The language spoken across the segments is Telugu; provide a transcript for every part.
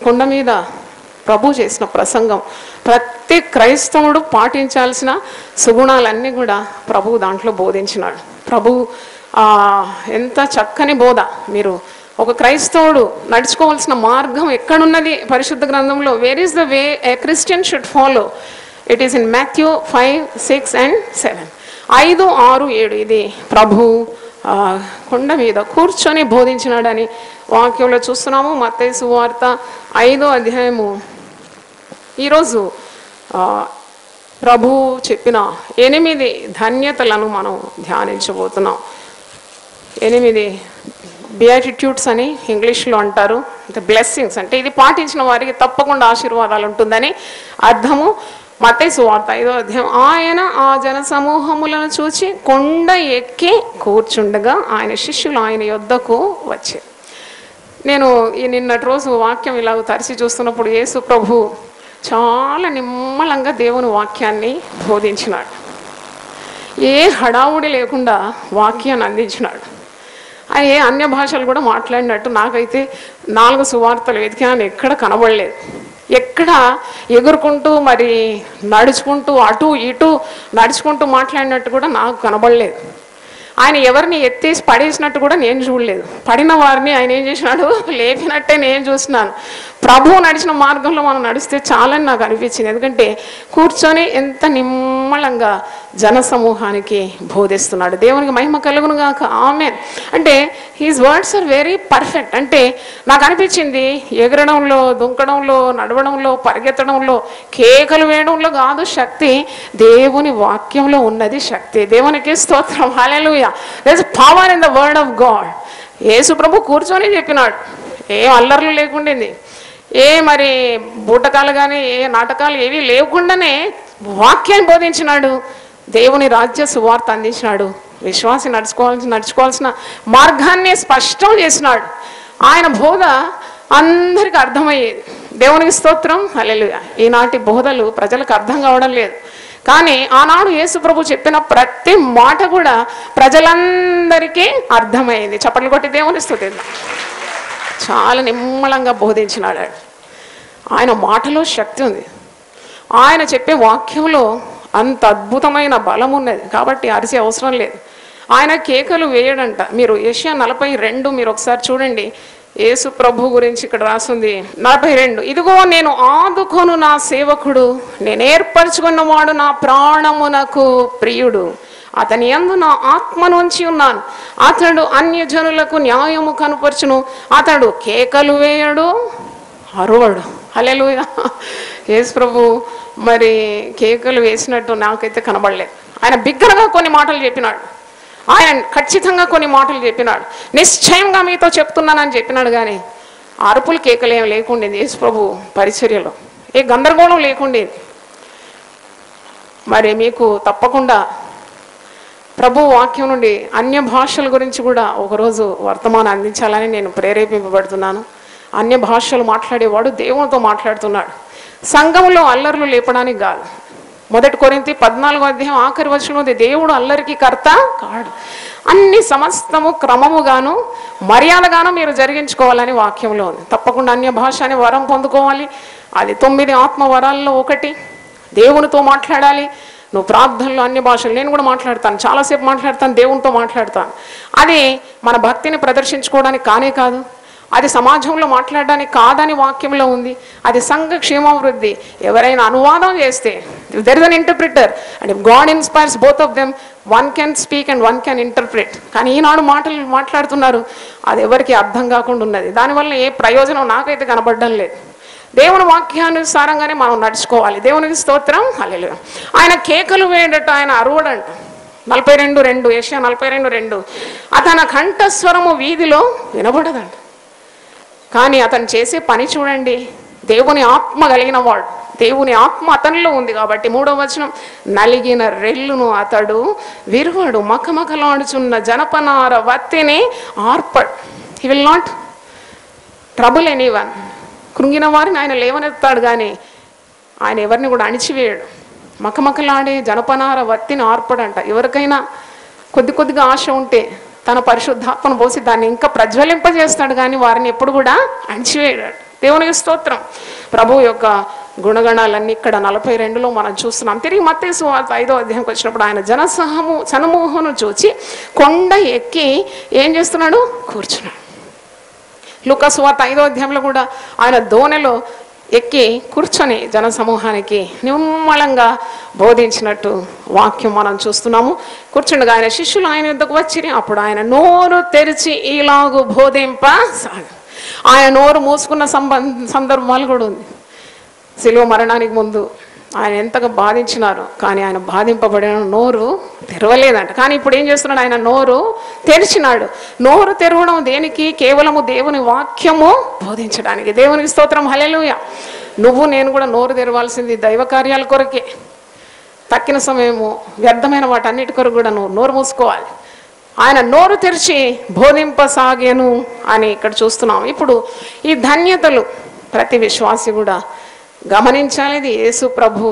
కొండ మీద ప్రభు చేసిన ప్రసంగం, ప్రతి క్రైస్తవుడు పాటించాల్సిన సుగుణాలన్నీ కూడా ప్రభువు దాంట్లో బోధించినాడు. ప్రభు ఎంత చక్కని బోధ. మీరు ఒక క్రైస్తవుడు నడుచుకోవాల్సిన మార్గం ఎక్కడున్నది పరిశుద్ధ గ్రంథంలో? Where is the way a Christian should follow? It is in Matthew 5, 6 and 7. 5, 6, 7 ఇది ప్రభు కొండ మీద కూర్చొని బోధించినాడని వాక్యంలో చూస్తున్నాము. మత్తయి సువార్త 5వ అధ్యాయము. ఈరోజు ప్రభు చెప్పిన 8 ధన్యతలను మనం ధ్యానించబోతున్నాం. 8 బియాటిట్యూడ్స్ అని ఇంగ్లీష్లో అంటారు. అంటే బ్లెస్సింగ్స్, అంటే ఇది పాటించిన వారికి తప్పకుండా ఆశీర్వాదాలు ఉంటుందని అర్థము. మత్తయి సువార్త 5వ అధ్యాయం. ఆయన ఆ జన సమూహములను చూచి కొండ ఎక్కి కూర్చుండగా ఆయన శిష్యులు ఆయన యొద్దకు వచ్చారు. నేను ఈ నిన్నటి రోజు వాక్యం ఇలా తరిచి చూస్తున్నప్పుడు యేసు ప్రభు చాలా నిమ్మలంగా దేవుని వాక్యాన్ని బోధించినాడు. ఏ హడావుడి లేకుండా వాక్యాన్ని అందించినాడు. ఆయన ఏ అన్య భాషలు కూడా మాట్లాడినట్టు నాకైతే 4 సువార్తలు వెతికినాను, ఎక్కడ కనబడలేదు. ఎక్కడ ఎగురుకుంటూ మరి నడుచుకుంటూ అటు ఇటు నడుచుకుంటూ మాట్లాడినట్టు కూడా నాకు కనబడలేదు. ఆయన ఎవరిని ఎత్తేసి పడేసినట్టు కూడా నేను చూడలేదు. పడిన వారిని ఆయన ఏం చేసినాడు? లేపినట్టే నేను చూసినాను. ప్రభువు నడిచిన మార్గంలో మనం నడిస్తే చాలని నాకు అనిపించింది. ఎందుకంటే కూర్చొని ఎంత నిమ్మలంగా జన సమూహానికి బోధిస్తున్నాడు. దేవునికి మహిమ కలుగును గాక. ఆమేన్. అంటే his words are very perfect. అంటే నాకు అనిపించింది ఎగరడంలో, దుంకడంలో, నడవడంలో, పరిగెత్తడంలో, కేకలు వేయడంలో కాదు శక్తి, దేవుని వాక్యంలో ఉన్నది శక్తి. దేవునికి స్తోత్రం. హల్లెలూయా. There is power in the word of God. యేసు ప్రభు కూర్చొని చెప్పినాడు. ఏం అల్లర్లు లేకుండింది, ఏ మరి బూటకాలు కానీ ఏ నాటకాలు ఏవి లేకుండానే వాక్యాన్ని బోధించినాడు. దేవుని రాజ్య సువార్త అందించినాడు. విశ్వాసి నడుచుకోవాల్సిన మార్గాన్ని స్పష్టం చేసినాడు. ఆయన బోధ అందరికి అర్థమయ్యేది. దేవునికి స్తోత్రం. హల్లెలూయా. ఈనాటి బోధలు ప్రజలకు అర్థం కావడం లేదు. కానీ ఆనాడు యేసు ప్రభు చెప్పిన ప్రతి మాట కూడా ప్రజలందరికీ అర్థమయ్యేది. చప్పట్లు కొట్టి దేవుని స్తుతిద్దాం. చాలా నిమ్మలంగా బోధించినాడు. ఆయన మాటలో శక్తి ఉంది. ఆయన చెప్పే వాక్యంలో అంత అద్భుతమైన బలం ఉన్నది. కాబట్టి అరిసే అవసరం లేదు. ఆయన కేకలు వేయడంట. మీరు యెషయా 42 మీరు ఒకసారి చూడండి. యేసు ప్రభు గురించి ఇక్కడ రాసింది 42. ఇదిగో నేను ఆదుకొను నా సేవకుడు, నేను ఏర్పరచుకున్నవాడు, నా ప్రాణమునకు ప్రియుడు, అతని యందు నా ఆత్మ నుంచి ఉన్నాను. అతడు అన్యజనులకు న్యాయము కనుపరచును. అతడు కేకలు వేయడు, అరువడు. హల్లెలూయా. యేసు ప్రభు మరి కేకలు వేసినట్టు నాకైతే కనబడలేదు. ఆయన బిగ్గరగా కొన్ని మాటలు చెప్పినాడు. ఆయన ఖచ్చితంగా కొన్ని మాటలు చెప్పినాడు. నిశ్చయంగా మీతో చెప్తున్నానని చెప్పినాడు. కానీ అరుపులు కేకలు ఏమి లేకుండేది యేసు ప్రభు పరిచర్యలో. ఏ గందరగోళం లేకుండేది. మరి మీకు తప్పకుండా ప్రభు వాక్యం నుండి అన్య భాషల గురించి కూడా ఒకరోజు వర్తమానం అందించాలని నేను ప్రేరేపింపబడుతున్నాను. అన్య భాషలు మాట్లాడేవాడు దేవునితో మాట్లాడుతున్నాడు. సంఘంలో అల్లర్లు లేపడానికి కాదు. 1 కొరింథీ 14వ అధ్యాయం ఆఖరి వచనంలో దేవుడు అల్లరికి కర్త కాడు. అన్ని సమస్తము క్రమముగాను మర్యాదగాను మీరు జరిగించుకోవాలని వాక్యంలో ఉంది. తప్పకుండా అన్య భాష అనే వరం పొందుకోవాలి. అది 9 ఆత్మ వరాల్లో ఒకటి. దేవునితో మాట్లాడాలి. నువ్వు ప్రార్థనలో అన్ని భాషలు, నేను కూడా మాట్లాడతాను, చాలాసేపు మాట్లాడతాను, దేవునితో మాట్లాడతాను. అది మన భక్తిని ప్రదర్శించుకోవడానికి కానే కాదు. అది సమాజంలో మాట్లాడడానికి కాదని వాక్యంలో ఉంది. అది సంఘ క్షేమాభివృద్ధి. ఎవరైనా అనువాదం చేస్తే there is an interpreter and if God inspires both of them, one can speak and one can interpret. కానీ ఈనాడు మాట్లాడుతున్నారు, అది ఎవరికి అర్థం కాకుండా ఉన్నది. దానివల్ల ఏ ప్రయోజనం నాకైతే కనబడడం లేదు. దేవుని వాక్యానుసారంగానే మనం నడుచుకోవాలి. దేవునికి స్తోత్రం. హల్లెలూయా. ఆయన కేకలు వేయడట, ఆయన అరువడంట. 42:2 యెషయా 42:2 అతని కంఠస్వరము వీధిలో వినబడదంట. కానీ అతను చేసే పని చూడండి. దేవుని ఆత్మ కలిగిన వాడు, దేవుని ఆత్మ అతనిలో ఉంది కాబట్టి 3వ వచనం, నలిగిన రెల్లును అతడు విరువడు, మకమకలాడుచున్న జనపనార వత్తిని ఆర్పడు. He will not trouble anyone. కృంగిన వారిని ఆయన లేవనెత్తాడు, కానీ ఆయన ఎవరిని కూడా అణిచివేయడు. మకమకలాడే జనపనార వత్తిని ఆర్పడంట. ఎవరికైనా కొద్దిగా ఆశ ఉంటే తన పరిశుద్ధాత్మను పోసి దాన్ని ఇంకా ప్రజ్వలింపజేస్తాడు, కానీ వారిని ఎప్పుడు కూడా అణిచివేయడు. దేవునికి స్తోత్రం. ప్రభు యొక్క గుణగణాలన్నీ ఇక్కడ 42లో మనం చూస్తున్నాం. తిరిగి మత్తయి సువార్త 5వ అధ్యాయంకి వచ్చినప్పుడు ఆయన సమూహమును చూచి కొండ ఎక్కి ఏం చేస్తున్నాడు? కూర్చున్నాడు. లూకా సువార్త 5వ అధ్యాయంలో కూడా ఆయన దోణిలో ఎక్కి కూర్చొని జన సమూహానికి నిమ్మళంగా బోధించినట్టు వాక్యం మనం చూస్తున్నాము. కూర్చుండగా ఆయన శిష్యులు ఆయన యుద్ధకు వచ్చిరి. అప్పుడు ఆయన నోరు తెరిచి ఇలాగు బోధింపసాగాడు. ఆయన నోరు మూసుకున్న సందర్భాలు కూడా ఉంది. శిలువ మరణానికి ముందు ఆయన ఎంతగా బాధించినారు, కానీ ఆయన బాధింపబడిన నోరు తెరవలేదంట. కానీ ఇప్పుడు ఏం చేస్తున్నాడు? ఆయన నోరు తెరిచినాడు. నోరు తెరవడం దేనికి? కేవలము దేవుని వాక్యము బోధించడానికి. దేవునికి స్తోత్రం, హల్లెలూయా. నువ్వు నేను కూడా నోరు తెరవాల్సింది దైవ కార్యాల కొరకే. తక్కిన సమయము వ్యర్థమైన వాటన్నిటి కొరకు కూడా నువ్వు నోరు మూసుకోవాలి. ఆయన నోరు తెరిచి బోధింపసాగేను అని ఇక్కడ చూస్తున్నాం. ఇప్పుడు ఈ ధన్యతలు ప్రతి విశ్వాసి కూడా గమనించాలి. ఇది యేసు ప్రభు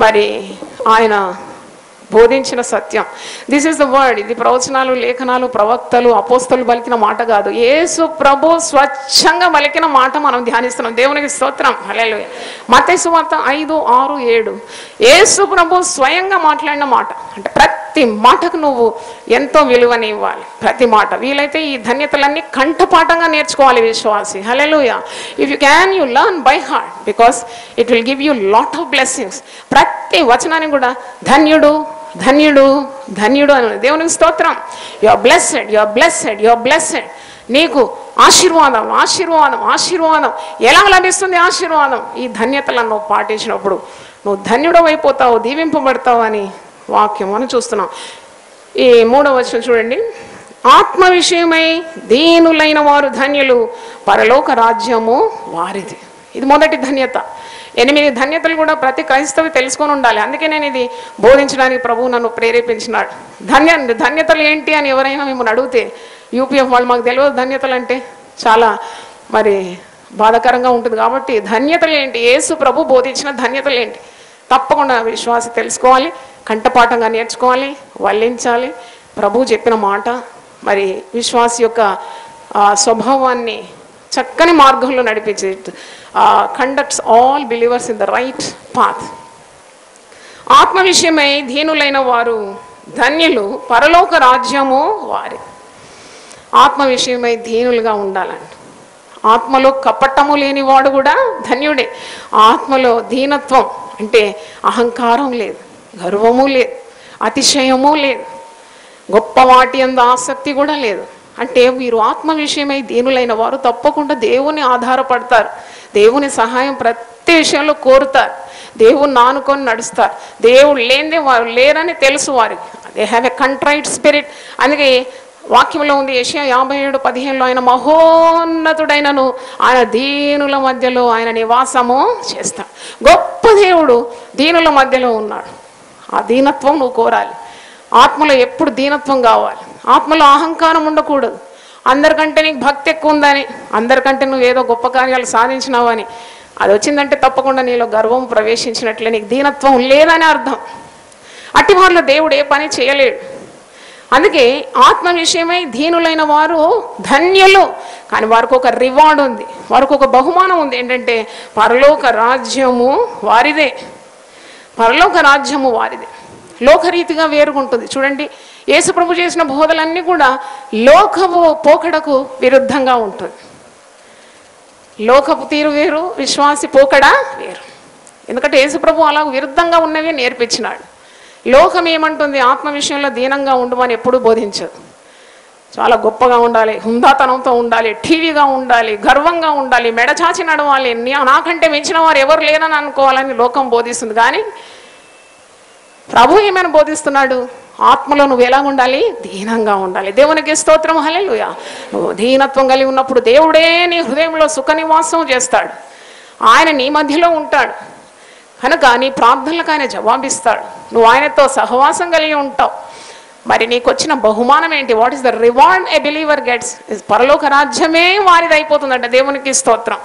మరి ఆయన బోధించిన సత్యం. This is the word. ఇది ప్రవచనాలు, లేఖనాలు, ప్రవక్తలు, అపోస్తలు పలికిన మాట కాదు. యేసు ప్రభు స్వచ్ఛంగా పలికిన మాట మనం ధ్యానిస్తున్నాం. దేవునికి స్తోత్రం, హల్లెలూయా. మత్తయి సువార్త 5, 6, 7 యేసు ప్రభు స్వయంగా మాట్లాడిన మాట. అంటే ప్రతి మాటకు నువ్వు ఎంతో విలువని ఇవ్వాలి. ప్రతి మాట వీలైతే ఈ ధన్యతలన్నీ కంఠపాఠంగా నేర్చుకోవాలి విశ్వాసి. హల్లెలూయా. If you can, you learn by heart, because it will give you lot of blessings. ప్రతి వచనాన్ని కూడా ధన్యుడు, ధన్యుడు, ధన్యుడు అని. దేవునికి స్తోత్రం. You are blessed, you are blessed, you are blessed. నీకు ఆశీర్వాదం, ఆశీర్వాదం, ఆశీర్వాదం. ఎలా లభిస్తుంది ఆశీర్వాదం? ఈ ధన్యతలను నువ్వు పాటించినప్పుడు నువ్వు ధన్యుడు అయిపోతావు, దీవింపబడతావు అని వాక్యం మనం చూస్తున్నాం. ఈ 3వ వచనం చూడండి. ఆత్మ విషయమై దీనులైన వారు ధన్యులు, పరలోక రాజ్యము వారిది. ఇది మొదటి ధన్యత. 8 ధన్యతలు కూడా ప్రతి క్రైస్తవి తెలుసుకొని ఉండాలి. అందుకే నేను ఇది బోధించడానికి ప్రభువు నన్ను ప్రేరేపించినాడు. ధన్యతలు ఏంటి అని ఎవరైనా మిమ్మల్ని అడిగితే యూపీఎఫ్ వాళ్ళు మాకు తెలియదు ధన్యతలు అంటే చాలా మరి బాధాకరంగా ఉంటుంది. కాబట్టి ధన్యతలు ఏంటి, యేసు ప్రభు బోధించిన ధన్యతలు ఏంటి తప్పకుండా విశ్వాసి తెలుసుకోవాలి, కంఠపాఠంగా నేర్చుకోవాలి, వల్లించాలి. ప్రభు చెప్పిన మాట మరి విశ్వాసి యొక్క స్వభావాన్ని చక్కని మార్గంలో నడిపించే conducts all believers in the right path. ఆత్మ విషయమై దీనులైన వారు ధన్యులు, పరలోక రాజ్యము వారి. ఆత్మ విషయమై దీనులుగా ఉండాలంట. ఆత్మలో కపటము లేనివాడు కూడా ధన్యుడే. ఆత్మలో దీనత్వం అంటే అహంకారం లేదు, గర్వము లేదు, అతిశయము లేదు, గొప్ప వాటి యందు ఆసక్తి కూడా లేదు. అంటే వీరు ఆత్మ విషయమై దీనులైన వారు తప్పకుండా దేవుని ఆధారపడతారు, దేవుని సహాయం ప్రతి విషయంలో కోరుతారు, దేవుని ఆనుకొని నడుస్తారు. దేవుడు లేనిదే వారు లేరని తెలుసు వారికి. They have a contrite spirit. అందుకే వాక్యంలో ఉంది యెషయా 57:15 ఆయన మహోన్నతుడైనను ఆయన దీనుల మధ్యలో ఆయన నివాసము చేస్తాడు. గొప్ప దేవుడు దీనుల మధ్యలో ఉన్నాడు. ఆ దీనత్వం నువ్వు కోరాలి. ఆత్మలో ఎప్పుడు దీనత్వం కావాలి. ఆత్మలో అహంకారం ఉండకూడదు. అందరికంటే నీకు భక్తి ఎక్కువ ఉందని, అందరికంటే నువ్వు ఏదో గొప్ప కార్యాలు సాధించినావని అది వచ్చిందంటే తప్పకుండా నీలో గర్వం ప్రవేశించినట్లే, నీకు దీనత్వం లేదని అర్థం. అట్టి వారిలో దేవుడు ఏ పని చేయలేడు. అందుకే ఆత్మ విషయమై దీనులైన వారు ధన్యులు. కానీ వారికి ఒక రివార్డ్ ఉంది, వారికి ఒక బహుమానం ఉంది. ఏంటంటే పరలోక రాజ్యము వారిదే. పరలోక రాజ్యము వారిదే. లోకరీతిగా వేరుగుంటుంది. చూడండి, యేసు ప్రభు చేసిన బోధలన్నీ కూడా లోకపు పోకడకు విరుద్ధంగా ఉంటుంది. లోకపు తీరు వేరు, విశ్వాసి పోకడ వేరు. ఎందుకంటే యేసు ప్రభు అలా విరుద్ధంగా ఉన్నవి నేర్పించినాడు. లోకం ఏమంటుంది? ఆత్మ విషయంలో దీనంగా ఉండమని ఎప్పుడూ బోధించదు. చాలా గొప్పగా ఉండాలి, హుందాతనంతో ఉండాలి, టీవీగా ఉండాలి, గర్వంగా ఉండాలి, మెడచాచి నడవాలి, నాకంటే మించిన వారు ఎవరు లేరని అనుకోవాలని లోకం బోధిస్తుంది. కానీ ప్రభు ఏమైనా బోధిస్తున్నాడు? ఆత్మలో నువ్వు ఎలా ఉండాలి? దీనంగా ఉండాలి. దేవునికి స్తోత్రం, హల్లెలూయా. నువ్వు దీనత్వం కలిగి ఉన్నప్పుడు దేవుడే నీ హృదయంలో సుఖ నివాసం చేస్తాడు. ఆయన నీ మధ్యలో ఉంటాడు కనుక నీ ప్రార్థనలకు ఆయన జవాబిస్తాడు. నువ్వు ఆయనతో సహవాసం కలిగి ఉంటావు. మరి నీకు వచ్చిన బహుమానం ఏంటి? What is the reward a believer gets? పరలోక రాజ్యమే వారిది అయిపోతుందంట. దేవునికి స్తోత్రం.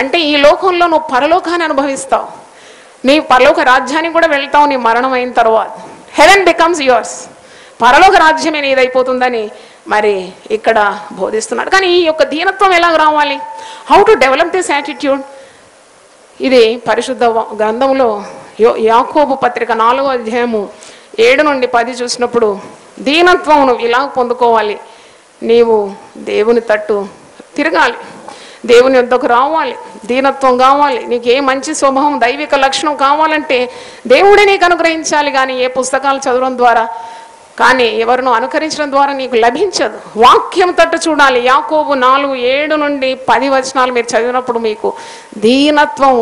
అంటే ఈ లోకంలో నువ్వు పరలోకాన్ని అనుభవిస్తావు, నీ పరలోక రాజ్యానికి కూడా వెళ్తావు. నీ మరణం అయిన తర్వాత హెవెన్ బికమ్స్ యువర్స్. పరలోక రాజ్యమే నీదైపోతుందని మరి ఇక్కడ బోధిస్తున్నాడు. కానీ ఈ యొక్క దీనత్వం ఎలాగ రావాలి? How to develop this attitude? ఇది పరిశుద్ధ గ్రంథంలో యాకోబు పత్రిక 4వ అధ్యాయము 7 నుండి 10 చూసినప్పుడు దీనత్వం నువ్వు ఇలా పొందుకోవాలి. నీవు దేవుని తట్టు తిరగాలి, దేవుని వద్దకు రావాలి, దీనత్వం కావాలి. నీకు ఏ మంచి స్వభావం, దైవిక లక్షణం కావాలంటే దేవుడే నీకు అనుగ్రహించాలి. కానీ ఏ పుస్తకాలు చదవడం ద్వారా కానీ ఎవరినో అనుకరించడం ద్వారా నీకు లభించదు. వాక్యం తట్టు చూడాలి. యాకోబు 4:7 నుండి 10 వచనాలు మీరు చదివినప్పుడు మీకు దీనత్వం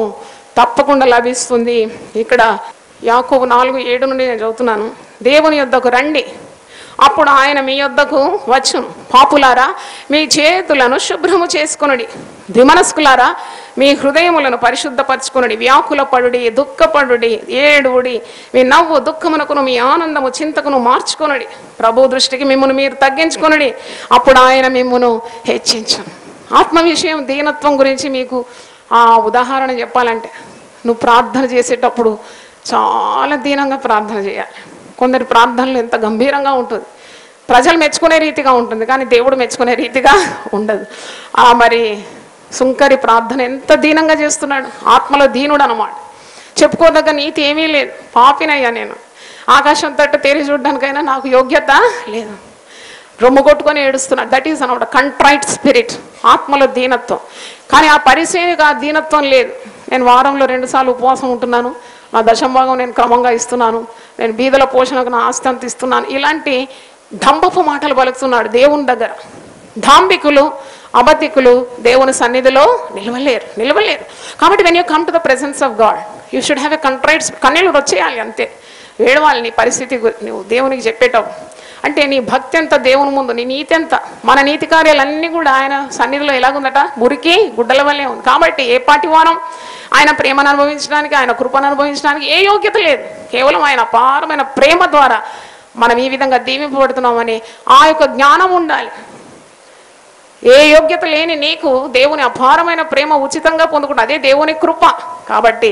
తప్పకుండా లభిస్తుంది. ఇక్కడ యాకోబు 4:7 నుండి నేను చదువుతున్నాను. దేవుని యొద్దకు రండి, అప్పుడు ఆయన మీ యొద్దకు వచ్చును. పాపులారా, మీ చేతులను శుభ్రము చేసుకొనుడి. ద్విమనస్కులారా, మీ హృదయములను పరిశుద్ధపరచుకొనుడి. వ్యాకుల పడుడి, దుఃఖపడుడి, ఏడుడి. మీ నవ్వు దుఃఖమునకును, మీ ఆనందము చింతకును మార్చుకొనుడి. ప్రభు దృష్టికి మిమ్మల్ని మీరు తగ్గించుకొనుడి, అప్పుడు ఆయన మిమ్మను హెచ్చించును. ఆత్మ విషయం దీనత్వం గురించి మీకు ఆ ఉదాహరణ చెప్పాలంటే, నువ్వు ప్రార్థన చేసేటప్పుడు చాలా దీనంగా ప్రార్థన చేయాలి. కొందరి ప్రార్థనలు ఎంత గంభీరంగా ఉంటుంది, ప్రజలు మెచ్చుకునే రీతిగా ఉంటుంది, కానీ దేవుడు మెచ్చుకునే రీతిగా ఉండదు. మరి సుంకరి ప్రార్థన ఎంత దీనంగా చేస్తున్నాడు. ఆత్మలో దీనుడు అన్నమాట. చెప్పుకోదగ్గ నీతి ఏమీ లేదు, పాపినయ్యా నేను, ఆకాశం తట్టు తేరి చూడడానికైనా నాకు యోగ్యత లేదు, రొమ్ము కొట్టుకొని ఏడుస్తున్నాడు. దట్ ఈస్ అనమాట కంట్రైట్ స్పిరిట్, ఆత్మలో దీనత్వం. కానీ ఆ పరిసేనికి ఆ దీనత్వం లేదు. నేను వారంలో 2 సార్లు ఉపవాసం ఉంటున్నాను, నా దశంభాగం నేను క్రమంగా ఇస్తున్నాను, నేను బీదల పోషణకు నా ఆస్తి అంత ఇస్తున్నాను, ఇలాంటి డంబపు మాటలు పలుకుతున్నాడు దేవుని దగ్గర. ధాంబికులు, అబద్ధికులు దేవుని సన్నిధిలో నిలవలేరు. కాబట్టి when you come to the presence of God you should have a contrite. కన్నీళ్ళు వచ్చేయాలి అంతే, ఏడవాలి నీ పరిస్థితి నువ్వు దేవునికి చెప్పేటప్పుడు. అంటే నీ భక్తి ఎంత దేవుని ముందు, నీ నీతి ఎంత. మన నీతి కార్యాలన్నీ కూడా ఆయన సన్నిధిలో ఎలాగుందట, మురికి గుడ్డల వల్లే ఉంది. కాబట్టి ఏ పాటి వారం ఆయన ప్రేమను అనుభవించడానికి, ఆయన కృపను అనుభవించడానికి ఏ యోగ్యత లేదు. కేవలం ఆయన అపారమైన ప్రేమ ద్వారా మనం ఈ విధంగా దీవింపబడుతున్నామని ఆ యొక్క జ్ఞానం ఉండాలి. ఏ యోగ్యత లేని నీకు దేవుని అపారమైన ప్రేమ ఉచితంగా పొందుకుంటా, అదే దేవుని కృప. కాబట్టి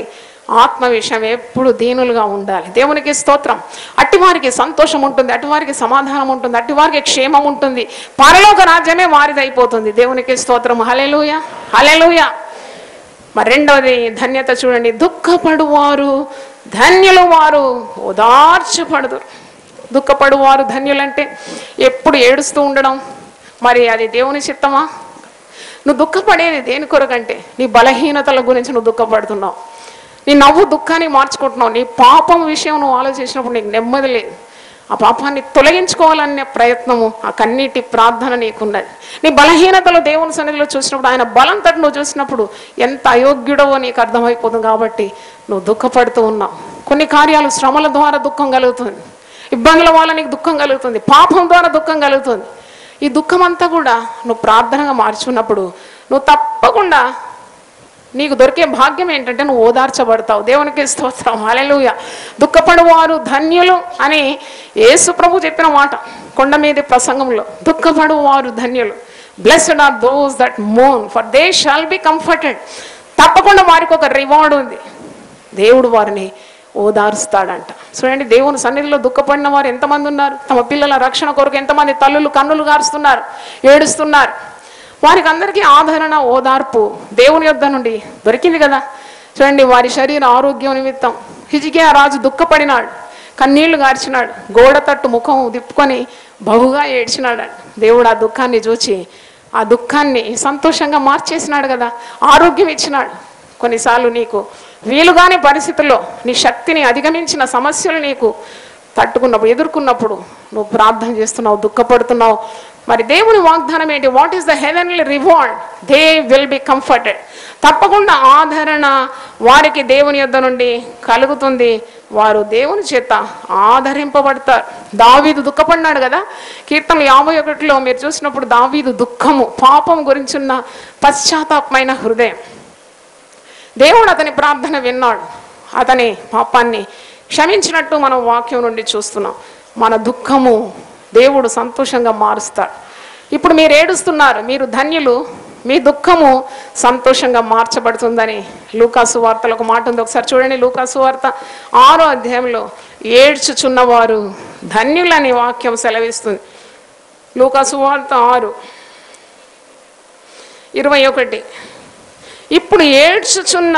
ఆత్మ విషయం ఎప్పుడు దీనులుగా ఉండాలి. దేవునికి స్తోత్రం. అట్టివారికి సంతోషం ఉంటుంది, అటువారికి సమాధానం ఉంటుంది, అటువారికి క్షేమం ఉంటుంది, పరలోక రాజ్యమే వారిదైపోతుంది. దేవునికి స్తోత్రం. హల్లెలూయా, హల్లెలూయా. మరి రెండవది ధన్యత చూడండి. దుఃఖపడువారు ధన్యులు, వారు ఓదార్చబడుదురు. దుఃఖపడువారు ధన్యులంటే ఎప్పుడు ఏడుస్తూ ఉండడం, మరి అది దేవుని చిత్తమా? నువ్వు దుఃఖపడేది దేని కొరకంటే నీ బలహీనతల గురించి నువ్వు దుఃఖపడుతున్నావు, నీ నవ్వు దుఃఖాన్ని మార్చుకుంటున్నావు. నీ పాపం విషయం నువ్వు ఆలోచించినప్పుడు నీకు నెమ్మది లేదు. ఆ పాపాన్ని తొలగించుకోవాలనే ప్రయత్నము, ఆ కన్నీటి ప్రార్థన నీకున్నది. నీ బలహీనతలు దేవుని సన్నిధిలో చూసినప్పుడు, ఆయన బలం తట్టు నువ్వు చూసినప్పుడు ఎంత అయోగ్యుడవో నీకు అర్థమైపోతుంది. కాబట్టి నువ్వు దుఃఖపడుతూ ఉన్నావు. కొన్ని కార్యాలు శ్రమల ద్వారా దుఃఖం కలుగుతుంది, ఇబ్బందుల వల్ల నీకు దుఃఖం కలుగుతుంది, పాపం ద్వారా దుఃఖం కలుగుతుంది. ఈ దుఃఖం అంతా కూడా నువ్వు ప్రార్థనగా మార్చుకున్నప్పుడు నువ్వు తప్పకుండా నీకు దొరికే భాగ్యం ఏంటంటే నువ్వు ఓదార్చబడతావు. దేవునికి స్తోత్రం. హల్లెలూయా. దుఃఖపడువారు ధన్యులు అని యేసు ప్రభు చెప్పిన మాట కొండ మీది ప్రసంగంలో. దుఃఖపడువారు ధన్యులు. Blessed are those that mourn for they shall be comforted. తప్పకుండా వారికి ఒక రివార్డ్ ఉంది, దేవుడు వారిని ఓదారుస్తాడంట. చూడండి, దేవుని సన్నిధిలో దుఃఖపడిన వారు ఎంతమంది ఉన్నారు. తమ పిల్లల రక్షణ కొరకు ఎంతమంది తల్లులు కన్నులు గారుస్తున్నారు, ఏడుస్తున్నారు. వారికి అందరికీ ఆదరణ, ఓదార్పు దేవుని యొద్ద నుండి దొరికింది కదా. చూడండి, వారి శరీర ఆరోగ్యం నిమిత్తం హిజ్కియా రాజు దుఃఖపడినాడు, కన్నీళ్లు గార్చినాడు, గోడ తట్టు ముఖం తిప్పుకొని బహుగా ఏడ్చినాడు. దేవుడు ఆ దుఃఖాన్ని చూచి ఆ దుఃఖాన్ని సంతోషంగా మార్చేసినాడు కదా, ఆరోగ్యం ఇచ్చినాడు. కొన్నిసార్లు నీకు వీలుగానే పరిస్థితుల్లో నీ శక్తిని అధిగమించిన సమస్యలు నీకు తట్టుకున్నప్పుడు, ఎదుర్కొన్నప్పుడు నువ్వు ప్రార్థన చేస్తున్నావు, దుఃఖపడుతున్నావు. మరి దేవుని వాగ్దానం ఏంటి? What is the heavenly reward? They will be comforted. తప్పకుండా ఆదరణ వారికి దేవుని యొద్ద నుండి కలుగుతుంది. వారు దేవుని చేత ఆదరింపబడతారు. దావీదు దుఃఖపడినాడు కదా. కీర్తనలు 51లో మీరు చూసినప్పుడు దావీదు దుఃఖము, పాపం గురించున్న పశ్చాత్తాపమైన హృదయం. దేవుడు అతని ప్రార్థన విన్నాడు, అతని పాపాన్ని క్షమించినట్టు మనం వాక్యం నుండి చూస్తున్నాం. మన దుఃఖము దేవుడు సంతోషంగా మారుస్తాడు. ఇప్పుడు మీరు ఏడుస్తున్నారు, మీరు ధన్యులు, మీ దుఃఖము సంతోషంగా మార్చబడుతుందని లూకాసు వార్తలో ఒక మాట ఉంది. ఒకసారి చూడండి, లూకాసు వార్త 6వ అధ్యాయంలో ఏడ్చుచున్నవారు ధన్యులని వాక్యం సెలవిస్తుంది. లూకా సువార్త 6:21. ఇప్పుడు ఏడ్చుచున్న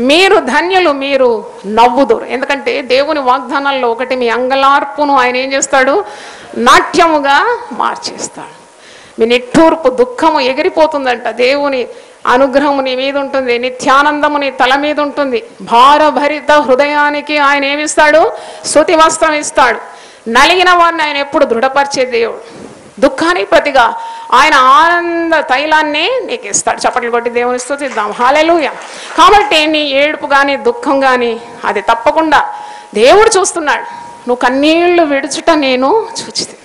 మీరు ధన్యులు, మీరు నవ్వుదురు. ఎందుకంటే దేవుని వాగ్దానాల్లో ఒకటి, మీ అంగలార్పును ఆయన ఏం చేస్తాడు? నాట్యముగా మార్చేస్తాడు. మీ నిట్టూర్పు, దుఃఖము ఎగిరిపోతుందంట. దేవుని అనుగ్రహము నీ మీద ఉంటుంది, నిత్యానందము నీ తల మీద ఉంటుంది. భారభరిత హృదయానికి ఆయన ఏమిస్తాడు? స్తుతి వస్త్రం ఇస్తాడు. నలిగిన వారిని ఆయన ఎప్పుడు దృఢపరిచే దేవుడు. దుఃఖానికి ప్రతిగా ఆయన ఆనంద తైలాన్ని నీకు ఇస్తాడు. చప్పట్లు కొట్టి దేవుని స్తుతిద్దాం. హల్లెలూయా. కాబట్టి నీ ఏడుపు కానీ దుఃఖం కానీ అది తప్పకుండా దేవుడు చూస్తున్నాడు. నువ్వు కన్నీళ్లు విడుచుట నేను చూచితి.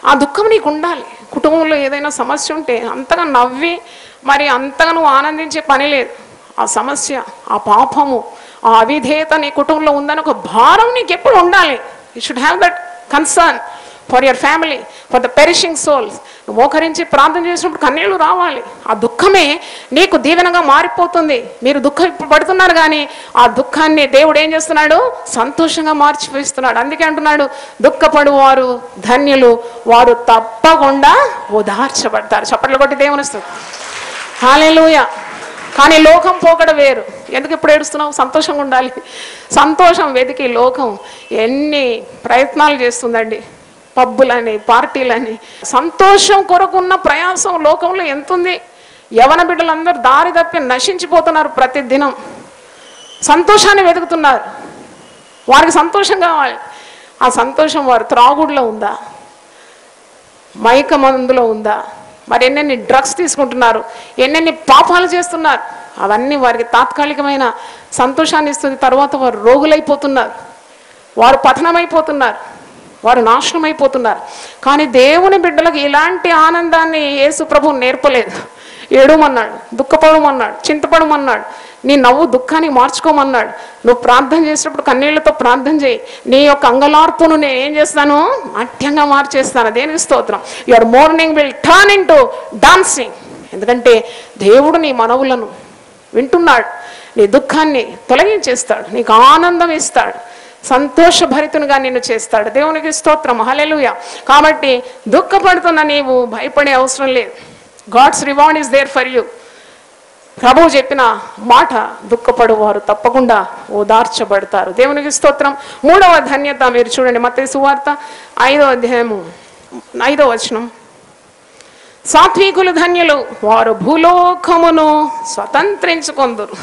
ఆ దుఃఖం నీకు ఉండాలి. కుటుంబంలో ఏదైనా సమస్య ఉంటే అంతగా నవ్వి మరి అంతగా నువ్వు ఆనందించే పని లేదు. ఆ సమస్య, ఆ పాపము, ఆ అవిధేయత నీ కుటుంబంలో ఉందని ఒక భారం నీకు ఎప్పుడు ఉండాలి. You should have that concern for your family, for the perishing souls. నువ్వు మోకరించి ప్రార్థన చేసినప్పుడు కన్నీళ్లు రావాలి. ఆ దుఃఖమే నీకు దీవెనగా మారిపోతుంది. మీరు దుఃఖం ఇప్పుడు పడుతున్నారు కానీ ఆ దుఃఖాన్ని దేవుడు ఏం చేస్తున్నాడు? సంతోషంగా మార్చిపోయిస్తున్నాడు. అందుకే అంటున్నాడు, దుఃఖపడువారు ధన్యులు, వారు తప్పకుండా ఓదార్చబడతారు. చప్పట్లు కొట్టి దేవుని స్తుతి. హల్లెలూయా. కానీ లోకం పోకడ వేరు. ఎందుకు ఇప్పుడు ఏడుస్తున్నావు? సంతోషంగా ఉండాలి. సంతోషం వెతికి లోకం ఎన్ని ప్రయత్నాలు చేస్తుందండి. పబ్బులని, పార్టీలని. సంతోషం కొరకున్న ప్రయాసం లోకంలో ఎంతుంది. యవన బిడ్డలందరూ దారి తప్పి నశించిపోతున్నారు. ప్రతిదినం సంతోషాన్ని వెతుకుతున్నారు. వారికి సంతోషం కావాలి. ఆ సంతోషం వారు త్రాగుడులో ఉందా, మైక మందులో ఉందా, మరి ఎన్నెన్ని డ్రగ్స్ తీసుకుంటున్నారు, ఎన్నెన్ని పాపాలు చేస్తున్నారు. అవన్నీ వారికి తాత్కాలికమైన సంతోషాన్ని ఇస్తుంది. తర్వాత వారు రోగులైపోతున్నారు, వారు పతనమైపోతున్నారు, వారు నాశనం అయిపోతున్నారు. కానీ దేవుని బిడ్డలకు ఇలాంటి ఆనందాన్ని యేసు ప్రభువు నేర్పలేదు. ఏడవమన్నాడు, దుఃఖపడమన్నాడు, చింతపడమన్నాడు, నీ నవ్వు దుఃఖానికి మార్చుకోమన్నాడు. నువ్వు ప్రార్థన చేసినప్పుడు కన్నీళ్లతో ప్రార్థన చేయి. నీ యొక్క అంగలార్పును నేను ఏం చేస్తాను? నాట్యంగా మార్చేస్తాను. దేనికి స్తోత్రం. Your morning will turn in to dancing. ఎందుకంటే దేవుడు నీ మనవులను వింటున్నాడు. నీ దుఃఖాన్ని తొలగించేస్తాడు, నీకు ఆనందం ఇస్తాడు, సంతోషభరితునిగా నిన్ను చేస్తాడు. దేవునికి స్తోత్రం. హల్లెలూయా. కాబట్టి దుఃఖపడుతున్న నీవు భయపడే అవసరం లేదు. God's reward is there for you. ప్రభువు చెప్పిన మాట, దుఃఖపడువారు తప్పకుండా ఓదార్చబడతారు. దేవునికి స్తోత్రం. 3వ ధన్యత మీరు చూడండి, మత్తయి సువార్త 5వ అధ్యాయము 5వ వచనం. సాత్వికులు ధన్యులు, వారు భూలోకమును స్వతంత్రించుకొందురు.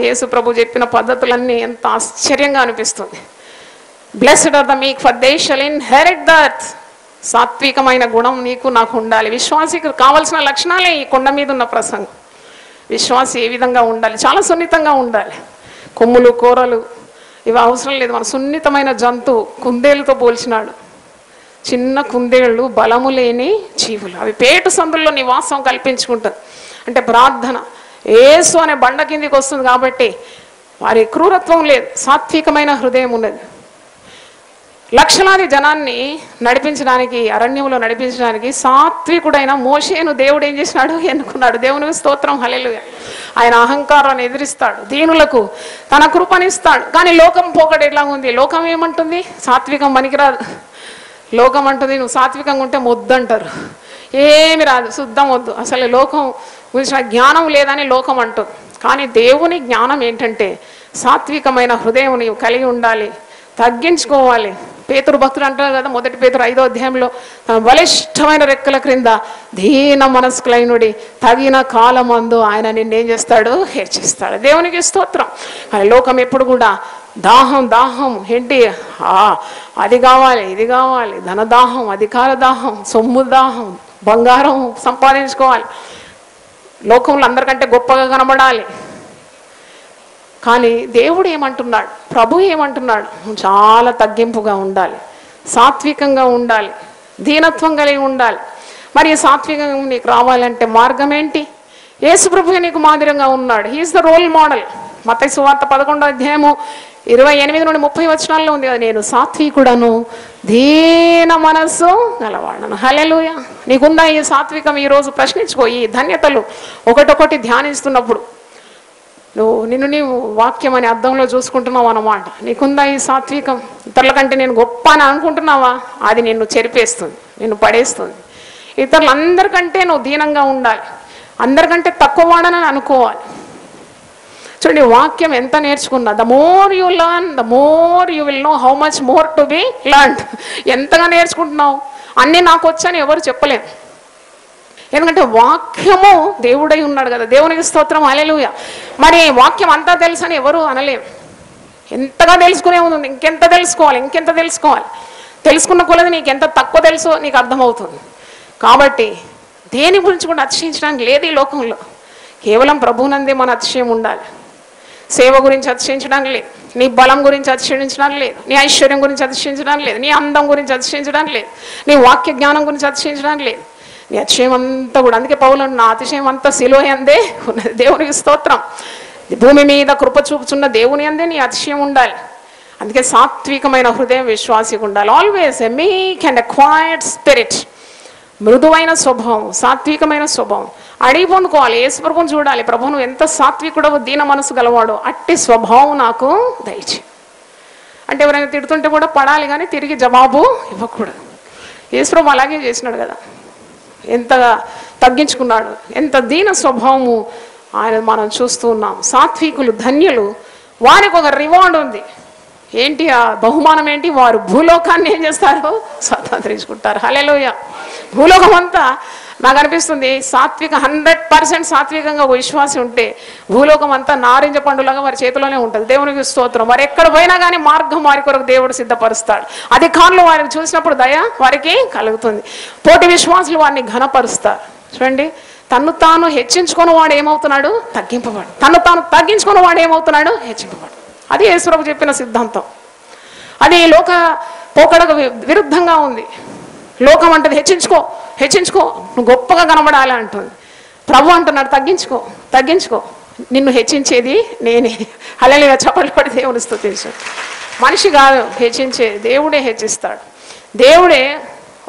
యేసు ప్రభు చెప్పిన పద్ధతులన్నీ ఎంత ఆశ్చర్యంగా అనిపిస్తుంది. Blessed are the meek for they shall inherit the earth. సాత్వికమైన గుణం నీకు నాకు ఉండాలి. విశ్వాసికి కావలసిన లక్షణాలే ఈ కొండ మీద ఉన్న ప్రసంగం. విశ్వాసి ఏ విధంగా ఉండాలి? చాలా సున్నితంగా ఉండాలి. కొమ్ములు, కూరలు ఇవి అవసరం లేదు. మన సున్నితమైన జంతువు కుందేలుతో పోల్చినాడు. చిన్న కుందేళ్ళు బలము లేని జీవులు. అవి పేటు సందుల్లో నివాసం కల్పించుకుంటుంది. అంటే ప్రార్థన యేసు అనే బండ కిందికి వస్తుంది కాబట్టి వారి క్రూరత్వం లేదు, సాత్వికమైన హృదయం ఉన్నది. లక్షలాది జనాన్ని నడిపించడానికి, అరణ్యంలో నడిపించడానికి సాత్వికుడైన మోషేను దేవుడు ఏం చేసినాడు? ఎన్నుకున్నాడు. దేవునికి స్తోత్రం. హల్లెలూయా. ఆయన అహంకారాన్ని ఎదిరిస్తాడు, దీనులకు తన కృపనిస్తాడు. కానీ లోకం పోకడ ఎట్లా ఉంది? లోకం ఏమంటుంది? సాత్వికం పనికిరాదు. లోకం అంటుంది నువ్వు సాత్వికంగా ఉంటే మొద్దంటారు, ఏమి రాదు, శుద్ధం వద్దు, అసలు లోకం గురించిన జ్ఞానం లేదని లోకం అంటుంది. కానీ దేవుని జ్ఞానం ఏంటంటే సాత్వికమైన హృదయం నీవు కలిగి ఉండాలి, తగ్గించుకోవాలి. పేతురు భక్తుడు అంటారు కదా, 1 పేతురు 5వ అధ్యాయంలో, తన బలిష్టమైన రెక్కల క్రింద దీన మనస్కులైనడి తగిన కాలమందు ఆయన నిన్నేం చేస్తాడు? హెచ్చిస్తాడు. దేవునికి స్తోత్రం. కానీ లోకం ఎప్పుడు కూడా దాహం దాహం ఏంటి? అది కావాలి, ఇది కావాలి, ధనదాహం, అధికార దాహం, సొమ్ము దాహం, బంగారం సంపాదించుకోవాలి, లోకంలో అందరికంటే గొప్పగా కనబడాలి. కానీ దేవుడు ఏమంటున్నాడు? ప్రభు ఏమంటున్నాడు? చాలా తగ్గింపుగా ఉండాలి, సాత్వికంగా ఉండాలి, దీనత్వం కలిగి ఉండాలి. మరి సాత్వికంగా నీకు రావాలంటే మార్గం ఏంటి? యేసు ప్రభువే నీకు మాదిరిగా ఉన్నాడు. He is the role model. Mattayi సువార్త 11వ అధ్యాయము 28 నుండి 30 వచనాల్లో ఉంది కదా, నేను సాత్వికుడను, దీన మనస్సు గలవాడను. హల్లెలూయా. నీకుందా ఈ సాత్వికం? ఈరోజు ప్రశ్నించుకో. ఈ ధన్యతలు ఒకటొకటి ధ్యానిస్తున్నప్పుడు నిన్ను నీవు వాక్యం అనే అర్థంలో చూసుకుంటున్నావు అన్నమాట. నీకుందా ఈ సాత్వికం? ఇతరుల కంటే నేను గొప్ప అని అనుకుంటున్నావా? అది నిన్ను చెరిపేస్తుంది, నిన్ను పడేస్తుంది. ఇతరులందరికంటే నువ్వు దీనంగా ఉండాలి, అందరికంటే తక్కువ వాడని అనుకోవాలి. చూడండి, వాక్యం ఎంత నేర్చుకున్నా, the more you learn the more you will know how much more to be learned. ఎంతగా నేర్చుకుంటున్నావు? అన్నీ నాకు వచ్చని ఎవరు చెప్పలేము. ఎందుకంటే వాక్యము దేవుడై ఉన్నాడు కదా. దేవునికి స్తోత్రం, హల్లెలూయా. మరి వాక్యం అంతా తెలుసని ఎవరు అనలేము. ఎంతగా తెలుసుకునే ఉంది, ఇంకెంత తెలుసుకోవాలి, ఇంకెంత తెలుసుకోవాలి. తెలుసుకున్న కొలది నీకు ఎంత తక్కువ తెలుసో నీకు అర్థమవుతుంది. కాబట్టి దేని గురించి కూడా అతిశయించడానికి లేదు ఈ లోకంలో. కేవలం ప్రభువునందే మన అతిశయం ఉండాలి. సేవ గురించి అతిశయించడానికి లేదు, నీ బలం గురించి అతిశయించడానికి లేదు, నీ ఐశ్వర్యం గురించి అతిశయించడానికి లేదు, నీ అందం గురించి అతిశయించడానికి లేదు, నీ వాక్య జ్ఞానం గురించి అతిశయించడానికి లేదు. నీ అతిశయం అంతా కూడా, అందుకే పౌలు నా అతిశయం అంతా సిలువ యందే ఉన్నది. దేవునికి స్తోత్రం. భూమి మీద కృప చూపుచున్న దేవుని యందే నీ అతిశయం ఉండాలి. అందుకే సాత్వికమైన హృదయం విశ్వాసికి ఉండాలి. ఆల్వేస్ ఎ మీక్ అండ్ ఎ క్వైట్ స్పిరిట్. మృదువైన స్వభావం, సాత్వికమైన స్వభావం. అడిగి పొందుకోవాలి, యేసు ప్రభువును చూడాలి. ప్రభు నువ్వు ఎంత సాత్వికుడవు, దీన మనసు గలవాడు, అట్టి స్వభావం నాకు దయచి. అంటే ఎవరైనా తిడుతుంటే కూడా పడాలి, కానీ తిరిగి జవాబు ఇవ్వకూడదు. యేసు ప్రభు అలాగే చేసినాడు కదా. ఎంతగా తగ్గించుకున్నాడు, ఎంత దీన స్వభావము ఆయన మనం చూస్తూ ఉన్నాం. సాత్వికులు ధన్యులు, వారికి ఒక రివార్డ్ ఉంది. ఏంటి ఆ బహుమానం ఏంటి? వారు భూలోకాన్ని ఏం చేస్తారు? స్వతంత్రించుకుంటారు. హల్లెలూయా. భూలోకం అంతా నాకు అనిపిస్తుంది సాత్విక 100% సాత్వికంగా ఒక విశ్వాసం ఉంటే భూలోకం అంతా నారింజ పండులాగా వారి చేతిలోనే ఉంటుంది. దేవునికి స్తోత్రం. వారు ఎక్కడ పోయినా కానీ మార్గం వారి కొరకు దేవుడు సిద్ధపరుస్తాడు. అధికారులు వారిని చూసినప్పుడు దయ వారికి కలుగుతుంది. పోటీ విశ్వాసులు వారిని ఘనపరుస్తారు. చూడండి, తన్ను తాను హెచ్చించుకుని వాడు ఏమవుతున్నాడు? తగ్గింపబడు. తన్ను తాను తగ్గించుకుని వాడు ఏమవుతున్నాడు? హెచ్చింపబడు. అది యేసు ప్రభు చెప్పిన సిద్ధాంతం. అది లోక పోకడకు విరుద్ధంగా ఉంది. లోకం అంటది హెచ్చించుకో, హెచ్చించుకో, నువ్వు గొప్పగా కనబడాలి అంటుంది. ప్రభు అంటున్నాడు తగ్గించుకో, తగ్గించుకో, నిన్ను హెచ్చించేది నేనే. హల్లెలూయా. చప్పట్లు కొట్టి దేవుని స్తుతించు. మనిషి కాదు హెచ్చించే, దేవుడే హెచ్చిస్తాడు. దేవుడే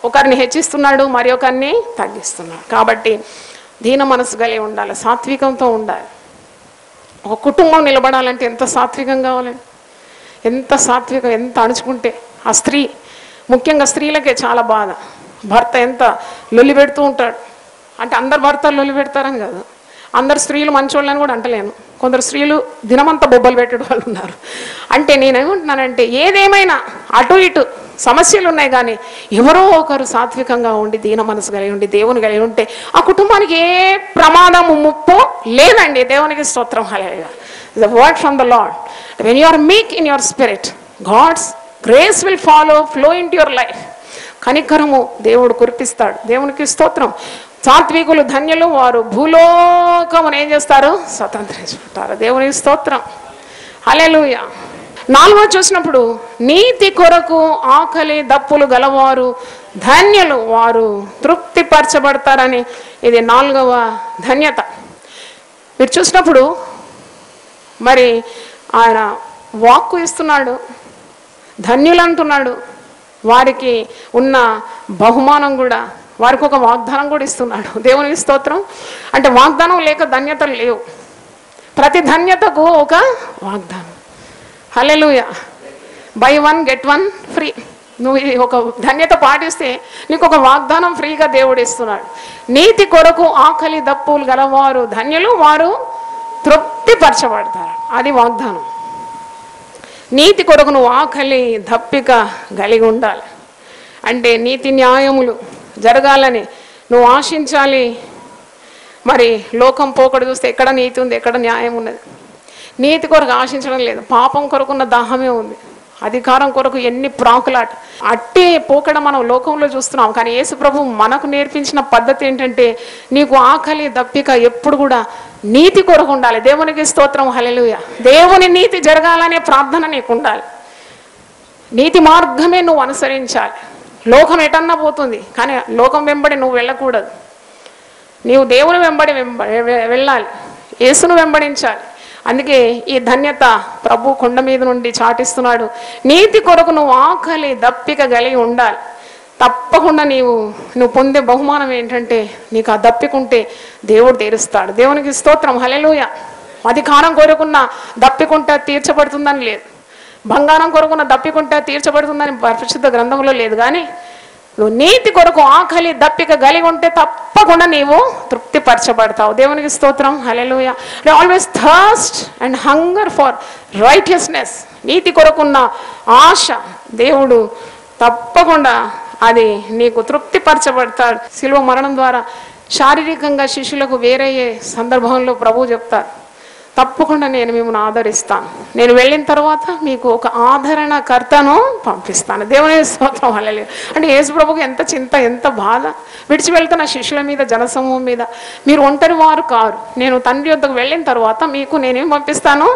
ఒకరిని హెచ్చిస్తున్నాడు, మరి ఒకరిని తగ్గిస్తున్నాడు. కాబట్టి దీన మనసు కలిగి ఉండాలి, సాత్వికంతో ఉండాలి. ఒక కుటుంబం నిలబడాలంటే ఎంత సాత్వికం కావాలండి, ఎంత సాత్వికం, ఎంత అణుచుకుంటే. ఆ స్త్రీ, ముఖ్యంగా స్త్రీలకే చాలా బాధ. భర్త ఎంత లొల్లి పెడుతూ ఉంటాడు. అంటే అందరు భర్తలు లొల్లి పెడతారని కాదు, అందరు స్త్రీలు మంచోళ్ళని కూడా అంటలేను. కొందరు స్త్రీలు దినమంతా బొబ్బలు పెట్టే వాళ్ళు ఉన్నారు. అంటే నేనేమంటున్నానంటే ఏదేమైనా అటు ఇటు సమస్యలు ఉన్నాయి, కానీ ఎవరో ఒకరు సాత్వికంగా ఉండి దీన మనసు కలిగి ఉండి దేవుని కలిగి ఉంటే ఆ కుటుంబానికి ఏ ప్రమాదము ముప్పు లేదండి. దేవునికి స్తోత్రం. హల్లెలూయా. The word from the Lord, when you are meek in your spirit, God's grace will flow in to your life. కనికరము దేవుడు కురిపిస్తాడు. దేవునికి స్తోత్రం. సాత్వికులు ధన్యులు, వారు భూలోకమును ఏం చేస్తారు? స్వతంత్రించుకుంటారు. దేవునికి స్తోత్రం. హల్లెలూయా. 4వ చూసినప్పుడు నీతి కొరకు ఆకలి దప్పులు గలవారు ధన్యులు, వారు తృప్తిపరచబడతారని. ఇది 4వ ధన్యత. మీరు చూసినప్పుడు మరి ఆయన వాక్కు ఇస్తున్నాడు, ధన్యులు అంటున్నాడు. వారికి ఉన్న బహుమానం కూడా, వారికి ఒక వాగ్దానం కూడా ఇస్తున్నాడు. దేవునికి స్తోత్రం. అంటే వాగ్దానం లేక ధన్యతలు లేవు. ప్రతి ధన్యతకు ఒక వాగ్దానం. హల్లెలూయా. Buy 1 get 1 free. నువ్వు ఒక ధన్యత పాటిస్తే నీకు ఒక వాగ్దానం ఫ్రీగా దేవుడు ఇస్తున్నాడు. నీతి కొరకు ఆకలి దప్పులు గలవారు ధన్యులు, వారు తృప్తిపరచబడతారు. అది వాగ్దానం. నీతి కొరకు నువ్వు ఆకలి దప్పిక కలిగి ఉండాలి. అంటే నీతి న్యాయములు జరగాలని నువ్వు ఆశించాలి. మరి లోకం పోకడ చూస్తే ఎక్కడ నీతి ఉంది, ఎక్కడ న్యాయం ఉన్నది? నీతి కొరకు ఆశించడం లేదు, పాపం కొరకున్న దాహమే ఉంది. అధికారం కొరకు ఎన్ని ప్రాకులాట, అట్టే పోకడ మనం లోకంలో చూస్తున్నాం. కానీ యేసు ప్రభు మనకు నేర్పించిన పద్ధతి ఏంటంటే నీకు ఆకలి దప్పిక ఎప్పుడు కూడా నీతి కొరకు ఉండాలి. దేవునికి స్తోత్రం. హల్లెలూయా. దేవుని నీతి జరగాలనే ప్రార్థన నీకు ఉండాలి. నీతి మార్గమే నువ్వు అనుసరించాలి. లోకం ఎటన్నా పోతుంది, కానీ లోకం వెంబడి నువ్వు వెళ్ళకూడదు. నీవు దేవుని వెంబడి వెళ్ళాలి, యేసును వెంబడించాలి. అందుకే ఈ ధన్యత ప్రభు కొండ మీద నుండి చాటిస్తున్నాడు. నీతి కొరకు నువ్వు ఆకలి దప్పిక కలిగి ఉండాలి. తప్పకుండా నువ్వు పొందే బహుమానం ఏంటంటే నీకు ఆ దప్పిక ఉంటే దేవుడు తీరుస్తాడు. దేవునికి స్తోత్రం. హల్లెలూయా. అధికారం కోరుకున్న దప్పికుంటే తీర్చబడుతుందని లేదు, బంగారం కొరకున్న దప్పికుంటే తీర్చబడుతుందని పరిశుద్ధ గ్రంథంలో లేదు. కానీ నువ్వు నీతి కొరకు ఆకలి దప్పిక కలిగి ఉంటే తప్పకుండా నీవు తృప్తిపరచబడతావు. దేవునికి స్తోత్రం, హల్లెలూయా. Always thirst and hunger for righteousness, నీతి కొరకున్న ఆశ దేవుడు తప్పకుండా అది నీకు తృప్తిపరచబడతాడు. శిలువ మరణం ద్వారా శారీరకంగా శిష్యులకు వేరయ్యే సందర్భంలో ప్రభువు చెప్తారు, తప్పకుండా నేను మిమ్మల్ని ఆదరిస్తాను, నేను వెళ్ళిన తర్వాత మీకు ఒక ఆదరణకర్తను పంపిస్తాను. దేవుని స్తోత్రం, హల్లెలూయా. అంటే యేసు ప్రభువుకి ఎంత చింత, ఎంత బాధ, విడిచి వెళ్తున్న శిష్యుల మీద, జనసమూహం మీద. మీరు ఒంటరి వారు కారు, నేను తండ్రి వద్దకు వెళ్ళిన తర్వాత మీకు నేనేం పంపిస్తాను,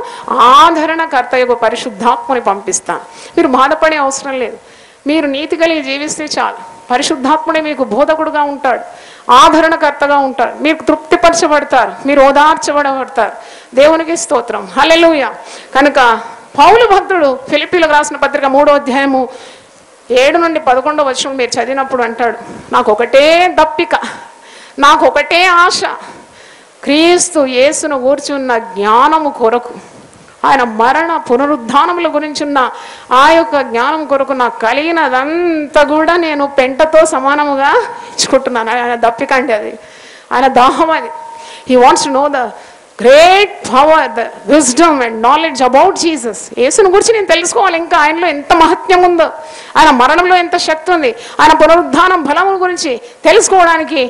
ఆదరణకర్త యొక్క పరిశుద్ధాత్మని పంపిస్తాను. మీరు బాధపడే అవసరం లేదు, మీరు నీతి కలిగి జీవిస్తే చాలు. పరిశుద్ధాత్ముడే మీకు బోధకుడుగా ఉంటాడు, ఆదరణకర్తగా ఉంటాడు, మీకు తృప్తిపరచబడతారు, మీరు ఓదార్చబడబడతారు. దేవునికి స్తోత్రం, హల్లెలూయా. కనుక పౌలు భక్తుడు ఫిలిప్పీలకు రాసిన పత్రిక 3వ అధ్యాయము 7 నుండి 11 వచనం మీరు చదివినప్పుడు అంటాడు, నాకు ఒకటే దప్పిక, నాకు ఒకటే ఆశ, క్రీస్తు యేసును గూర్చున్న జ్ఞానము కొరకు, ఆయన మరణ పునరుద్ధానముల గురించి ఉన్న ఆ యొక్క జ్ఞానం కొరకు నాకు కలిగినదంతా కూడా నేను పెంటతో సమానముగా ఇచ్చుకుంటున్నాను. ఆయన దప్పిక అండి అది, ఆయన దాహం అది. He wants to know the great power, the wisdom and knowledge about Jesus. యేసుని గురించి నేను తెలుసుకోవాలి, ఇంకా ఆయనలో ఎంత మహత్యం ఉందో, ఆయన మరణంలో ఎంత శక్తి ఉంది, ఆయన పునరుద్ధానం బలముల గురించి తెలుసుకోవడానికి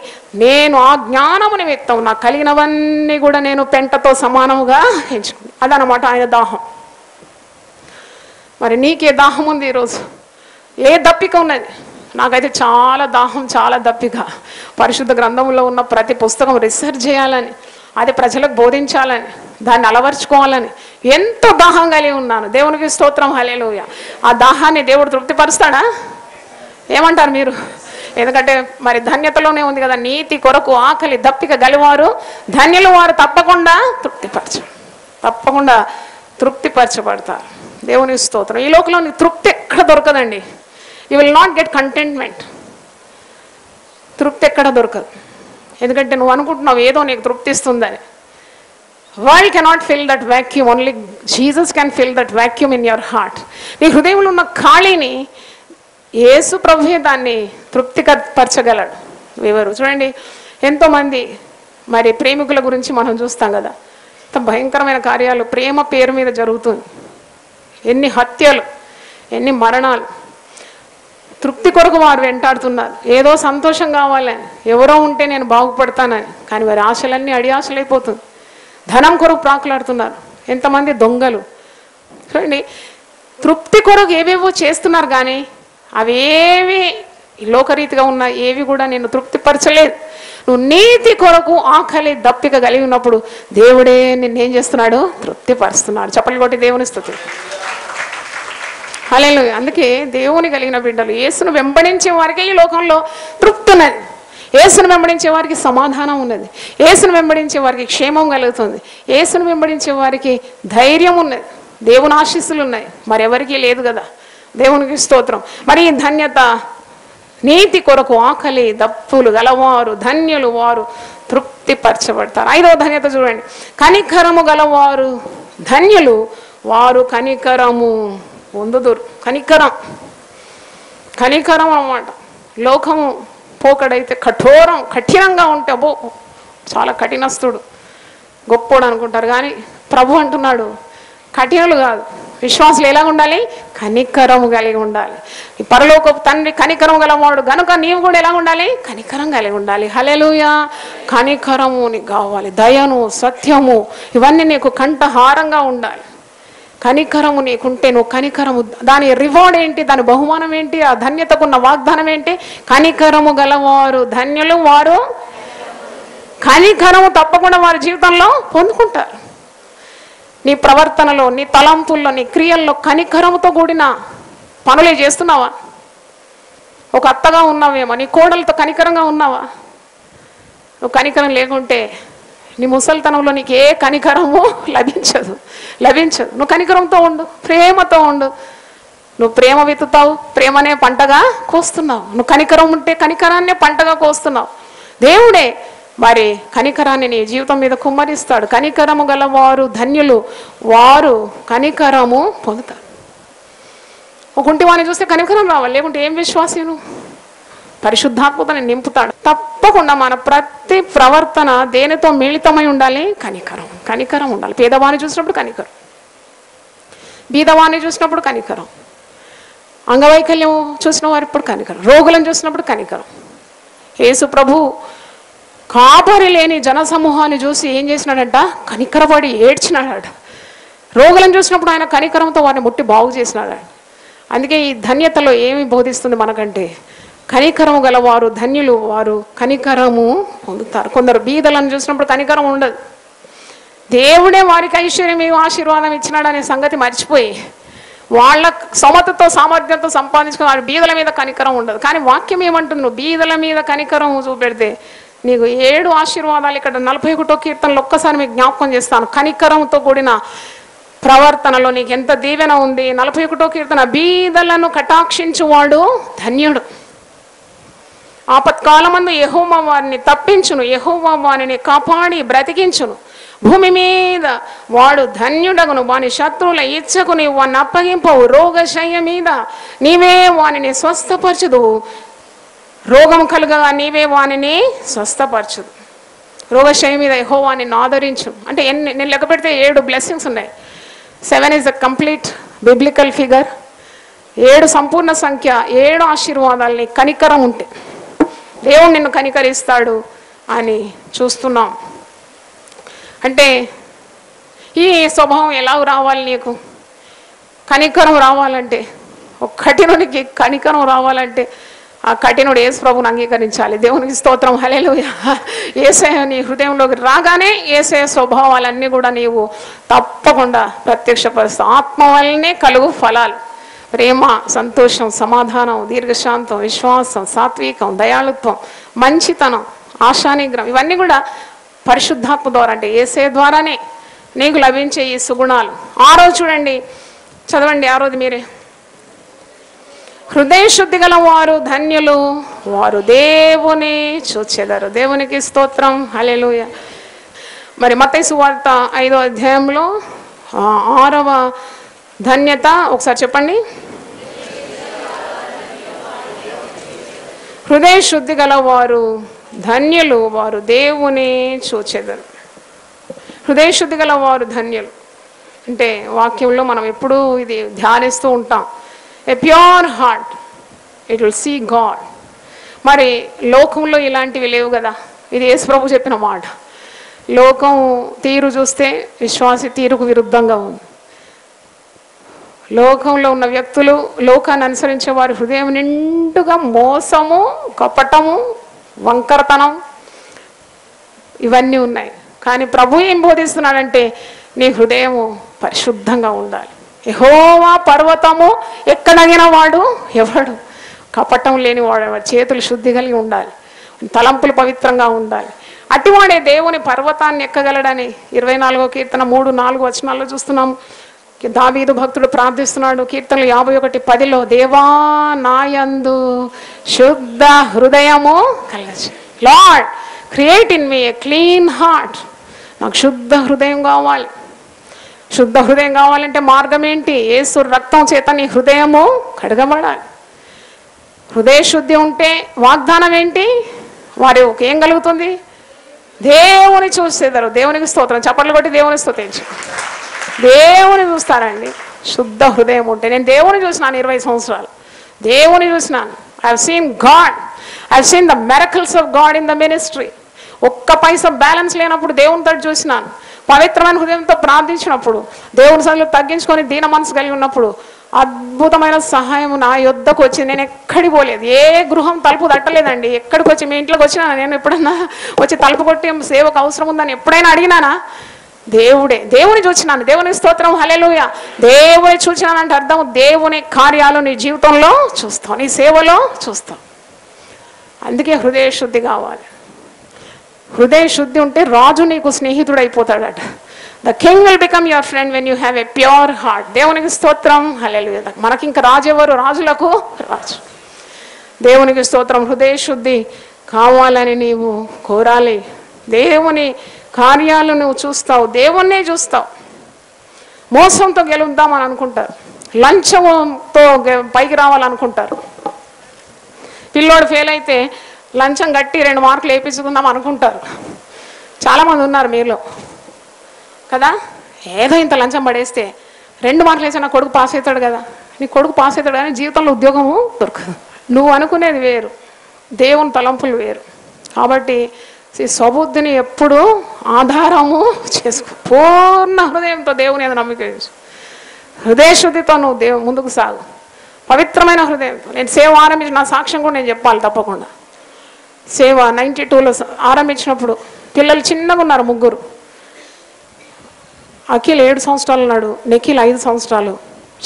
నేను ఆ జ్ఞానము నిమిత్తం నాకు కలిగినవన్నీ కూడా నేను పెంటతో సమానముగా ఎంచుకుంది. అదనమాట ఆయన దాహం. మరి నీకే దాహం ఉంది ఈరోజు? ఏ దప్పిక ఉన్నది? నాకైతే చాలా దాహం, చాలా దప్పిక. పరిశుద్ధ గ్రంథంలో ఉన్న ప్రతి పుస్తకం రీసెర్చ్ చేయాలని, అది ప్రజలకు బోధించాలని, దాన్ని అలవర్చుకోవాలని ఎంతో దాహం కలిగి ఉన్నాను. దేవునికి స్తోత్రం, హల్లెలూయా. ఆ దాహాన్ని దేవుడు తృప్తిపరుస్తాడా? ఏమంటారు మీరు? ఎందుకంటే మరి ధన్యతలోనే ఉంది కదా, నీతి కొరకు ఆకలి దప్పిక గలివారు ధన్యులు వారు తప్పకుండా తృప్తిపరచబడతారు. దేవునికి స్తోత్రం. ఈ లోకంలో నీకు తృప్తి ఎక్కడ దొరకదండి. You will not get contentment. తృప్తి ఎక్కడ దొరకదు. ఎందుకంటే నువ్వు అనుకుంటున్నావు ఏదో నీకు తృప్తిస్తుందని. World cannot fill that vacuum, only Jesus can fill that vacuum in your heart. నీ హృదయంలో ఉన్న ఖాళీని యేసు ప్రభువే దాన్ని తృప్తిపరచగలడు. ఎవరు చూడండి, ఎంతోమంది మరి ప్రేమికుల గురించి మనం చూస్తాం కదా, ఎంత భయంకరమైన కార్యాలు ప్రేమ పేరు మీద జరుగుతుంది. ఎన్ని హత్యలు, ఎన్ని మరణాలు. తృప్తి కొరకు వారు వెంటాడుతున్నారు, ఏదో సంతోషం కావాలని, ఎవరో ఉంటే నేను బాగుపడతానని. కానీ వారి ఆశలన్నీ అడియాశలైపోతుంది. ధనం కొరకు ప్రాకులాడుతున్నారు. ఎంతమంది దొంగలు చూడండి. తృప్తి కొరకు ఏవేవో చేస్తున్నారు, కానీ అవేవి లోకరీతిగా ఉన్న ఏవి కూడా నేను తృప్తిపరచలేదు. నువ్వు నీతి కొరకు ఆకలి దప్పిక కలిగి ఉన్నప్పుడు దేవుడే నిన్నేం చేస్తున్నాడు? తృప్తిపరుస్తున్నాడు. చప్పట్లు కొట్టి దేవుని స్తుతి. హల్లెలూయా. అందుకే దేవుని కలిగిన బిడ్డలు, యేసును వెంబడించే వారికి ఈ లోకంలో తృప్తి ఉన్నది, యేసును వెంబడించే వారికి సమాధానం ఉన్నది, యేసును వెంబడించే వారికి క్షేమం కలుగుతుంది, యేసును వెంబడించే వారికి ధైర్యం ఉన్నది, దేవుని ఆశీస్సులు ఉన్నాయి. మరెవరికి లేదు కదా. దేవునికి స్తోత్రం. మరి ఈ ధన్యత, నీతి కొరకు ఆకలి దప్పులు గలవారు ధన్యులు, వారు తృప్తిపరచబడతారు. 5వ ధన్యత చూడండి, కనికరము గలవారు ధన్యులు, వారు కనికరము పొందుదురు. కనికరం అన్నమాట. లోకము పోకడైతే కఠినంగా ఉంటే అబ్బో చాలా కఠినస్తుడు, గొప్పోడు అనుకుంటారు. కానీ ప్రభు అంటున్నాడు, కఠినలు కాదు, విశ్వాసులు ఎలా ఉండాలి? కనికరము కలిగి ఉండాలి. ఈ పరలోకపు తండ్రి కనికరం గలవాడు గనుక నీవు కూడా ఎలా ఉండాలి? కనికరం కలిగి ఉండాలి. హల్లెలూయా. కనికరము నీకు కావాలి, దయను, సత్యము, ఇవన్నీ నీకు కంఠహారంగా ఉండాలి. కనికరము నీకుంటే నువ్వు కనికరము, దాని రివార్డ్ ఏంటి, దాని బహుమానం ఏంటి, ఆ ధన్యతకున్న వాగ్దానం ఏంటి? కనికరము గలవారు ధన్యులు, వారు కనికరము తప్పకుండా వారి జీవితంలో పొందుకుంటారు. నీ ప్రవర్తనలో, నీ తలంపుల్లో, నీ క్రియల్లో కనికరముతో కూడిన పనులే చేస్తున్నావా? ఒక అత్తగా ఉన్నావేమో, నీ కోడలతో కనికరంగా ఉన్నావా? నువ్వు కనికరం లేకుంటే నీ ముసలితనంలో నీకు ఏ కనికరము లభించదు. నువ్వు కనికరంతో ఉండు, ప్రేమతో ఉండు. నువ్వు ప్రేమ విత్తుతావు, ప్రేమనే పంటగా కోస్తున్నావు. నువ్వు కనికరం ఉంటే కనికరాన్నే పంటగా కోస్తున్నావు. దేవుడే మరి కనికరాన్ని నీ జీవితం మీద కుమ్మరిస్తాడు. కనికరము గలవారు ధన్యులు, వారు కనికరము పొందుతారు. ఒక కుంటివాణ్ణి చూస్తే కనికరం రావాలి, లేకుంటే ఏం విశ్వాసీను? పరిశుద్ధాత్మతని నింపుతాడు. తప్పకుండా మన ప్రతి ప్రవర్తన దేనితో మిళితమై ఉండాలి? కనికరం. కనికరం ఉండాలి. పేదవాణ్ణి చూసినప్పుడు కనికరం, బీదవాణ్ణి చూసినప్పుడు కనికరం, అంగవైకల్యం చూసిన వారిప్పుడు కనికరం, రోగులను చూసినప్పుడు కనికరం. యేసు ప్రభు కాపరి లేని జనసమూహాన్ని చూసి ఏం చేసినాడంట? కనికరపడి ఏడ్చినాడు. రోగులను చూసినప్పుడు ఆయన కనికరంతో వారిని ముట్టి బాగు చేసినాడు. అందుకే ఈ ధన్యతలో ఏమి బోధిస్తుంది మనకంటే, కనికరము గలవారు ధన్యులు, వారు కనికరము పొందుతారు. కొందరు బీదలను చూసినప్పుడు కనికరం ఉండదు. దేవుడే వారికి ఐశ్వర్యం ఆశీర్వాదం ఇచ్చినాడు అనే సంగతి మర్చిపోయి వాళ్ళ సమతతో సామర్థ్యంతో సంపాదించుకుని వారి బీదల మీద కనికరం ఉండదు. కానీ వాక్యం ఏమంటుంది? నువ్వు బీదల మీద కనికరం చూపెడితే నీకు 7 ఆశీర్వాదాలు. ఇక్కడ 41వ కీర్తనలు ఒక్కసారి మీకు జ్ఞాపకం చేస్తాను. కనికరంతో కూడిన ప్రవర్తనలో నీకు ఎంత దీవెన ఉంది. 41వ కీర్తన, బీదలను కటాక్షించువాడు ధన్యుడు. ఆపత్కాలమందు యెహోవా వారిని తప్పించును, యెహోవా వారిని కాపాడి బ్రతికించును. భూమి మీద వాడు ధన్యుడగును, వాని శత్రువుల ఇచ్చకు నీవు వాడిని అప్పగింపవు. రోగశయ్య మీద నీవే వానిని స్వస్థపరచుదు, రోగం కలుగగా నీవే వానిని స్వస్థపరచుదు. రోగశయ్య మీద యెహోవాని ఆదరించు అంటే నేను లెక్క పెడితే 7 బ్లెస్సింగ్స్ ఉన్నాయి. 7 is the complete biblical figure. 7 సంపూర్ణ సంఖ్య, 7 ఆశీర్వాదాలని కనికరం ఉంటే దేవుడు నిన్ను కనికరిస్తాడు అని చూస్తున్నాం. అంటే ఈ స్వభావం ఎలా రావాలి? నీకు కనికరం రావాలంటే, ఒక కఠినుడికి కనికరం రావాలంటే ఆ కఠినుడు యేసు ప్రభువుని అంగీకరించాలి. దేవునికి స్తోత్రం, హల్లెలూయా. యేసయ్య నీ హృదయంలోకి రాగానే యేసయ్య స్వభావాలన్నీ కూడా నీవు తప్పకుండా ప్రత్యక్షపరుస్తావు. ఆత్మ వల్లనే కలుగు ఫలాలు: ప్రేమ, సంతోషం, సమాధానం, దీర్ఘశాంతం, విశ్వాసం, సాత్వికం, దయాళుత్వం, మంచితనం, ఆశానిగ్రహం, ఇవన్నీ కూడా పరిశుద్ధాత్మ ద్వారా అంటే యేసయ్య ద్వారానే నీకు లభించే ఈ సుగుణాలు. 6వ చూడండి, చదవండి 6వది మీరే. హృదయ శుద్ధి గల వారు ధన్యులు, వారు దేవుని చూచెదరు. దేవునికి స్తోత్రం, హల్లెలూయా. మరి మత్తయి సువార్త 5వ అధ్యాయంలో 6వ ధన్యత ఒకసారి చెప్పండి. హృదయ శుద్ధి గల వారు ధన్యులు, వారు దేవుని చూచెదరు. హృదయ శుద్ధి గల వారు ధన్యులు అంటే వాక్యంలో మనం ఎప్పుడూ ఇది ధ్యానిస్తూ ఉంటాం. A pure heart, it will see God. మరి లోకంలో ఇలాంటివి లేవు కదా. ఇది యేసు ప్రభు చెప్పిన మాట. లోకం తీరు చూస్తే విశ్వాసి తీరుకు విరుద్ధంగా ఉంది. లోకంలో ఉన్న వ్యక్తులు, లోకాన్ని అనుసరించే వారి హృదయం నిండుగా మోసము, కపటము, వంకరతనం ఇవన్నీ ఉన్నాయి. కానీ ప్రభు ఏం బోధిస్తున్నాడంటే నీ హృదయము పరిశుద్ధంగా ఉండాలి. యెహోవా పర్వతము ఎక్కడగిన వాడు ఎవడు? కపటం లేని వాడు, చేతులు శుద్ధి కలిగి ఉండాలి, తలంపులు పవిత్రంగా ఉండాలి. అటివాడే దేవుని పర్వతాన్ని ఎక్కగలడని 24వ కీర్తన 3-4 వచనాల్లో చూస్తున్నాము. దావీదు భక్తుడు ప్రార్థిస్తున్నాడు. కీర్తనలు 51:10 దేవా నాయందు శుద్ధ హృదయము కలగజేయి. Lord create in me a clean heart. నాకు శుద్ధ హృదయం కావాలి. శుద్ధ హృదయం కావాలంటే మార్గం ఏంటి? యేసు రక్తం చేత నీ హృదయము కడగబడాలి. హృదయ శుద్ధి ఉంటే వాగ్దానం ఏంటి? వారి ఏం కలుగుతుంది? దేవుని చూసేదారు. దేవునికి స్తోత్రం. చప్పట్లు కొట్టి దేవుని స్తుతించు. దేవుని చూస్తారండి శుద్ధ హృదయం ఉంటే. నేను దేవుని చూసినాను 20 సంవత్సరాలు. దేవుని చూసినాను. I have seen God. I have seen the miracles of God in the ministry. ఒక్క పైసా బ్యాలెన్స్ లేనప్పుడు దేవునితో చూసినాను. పవిత్రమైన హృదయంతో ప్రార్థించినప్పుడు, దేవుని సన్నిధిలో తగ్గించుకొని దీన మనసు కలిగి ఉన్నప్పుడు అద్భుతమైన సహాయం నా యొద్దకు వచ్చి నేను ఎక్కడికి పోలేదు. ఏ గృహం తలుపు తట్టలేదండి. ఎక్కడికి వచ్చి మీ ఇంట్లోకి వచ్చినా నేను ఎప్పుడన్నా వచ్చి తలుపు కొట్టి సేవకు అవసరం ఉందని ఎప్పుడైనా అడిగినానా? దేవుని చూసినాను. దేవునికి స్తోత్రం, హల్లెలూయా. దేవుని చూసినానంటే అర్థం దేవుని కార్యాలు నీ జీవితంలో చూస్తావు, నీ సేవలో చూస్తావు. అందుకే హృదయ శుద్ధి కావాలి. హృదయ శుద్ధి ఉంటే రాజు నీకు స్నేహితుడు అయిపోతాడట. The king will become your friend when you have a pure heart. దేవునికి స్తోత్రం, హల్లెలూయా. మనకి ఇంకా రాజు ఎవరు? రాజులకు రాజు. దేవునికి స్తోత్రం. హృదయ శుద్ధి కావాలని నీవు కోరాలి. దేవుని కార్యాలు నువ్వు చూస్తావు, దేవుణ్ణే చూస్తావు. మోసంతో గెలుద్దామని అనుకుంటారు, లంచంతో పైకి రావాలనుకుంటారు. పిల్లోడు ఫెయిల్ అయితే లంచం కట్టి 2 మార్కులు వేయించుకుందాం అనుకుంటారు. చాలామంది ఉన్నారు మీలో కదా. ఏదో ఇంత లంచం పడేస్తే 2 మార్కులు వేస్తే నా కొడుకు పాస్ అవుతాడు కదా, నీ కొడుకు పాస్ అవుతాడు కానీ జీవితంలో ఉద్యోగము దొరకదు. నువ్వు అనుకునేది వేరు, దేవుని తలంపులు వేరు. కాబట్టి స్వబుద్ధిని ఎప్పుడు ఆధారము చేసుకో. పూర్ణ హృదయంతో దేవుని మీద నమ్మిక ఉంచు. హృదయశుద్ధితో నువ్వు ముందుకు సాగు, పవిత్రమైన హృదయంతో. నేను సేవ ఆరంభించిన నా సాక్ష్యం కూడా నేను చెప్పాలి తప్పకుండా. సేవ 92లో ఆరంభించినప్పుడు పిల్లలు చిన్నగా ఉన్నారు, 3. అఖిల్ 7 సంవత్సరాలు ఉన్నాడు, నిఖిల్ 5 సంవత్సరాలు,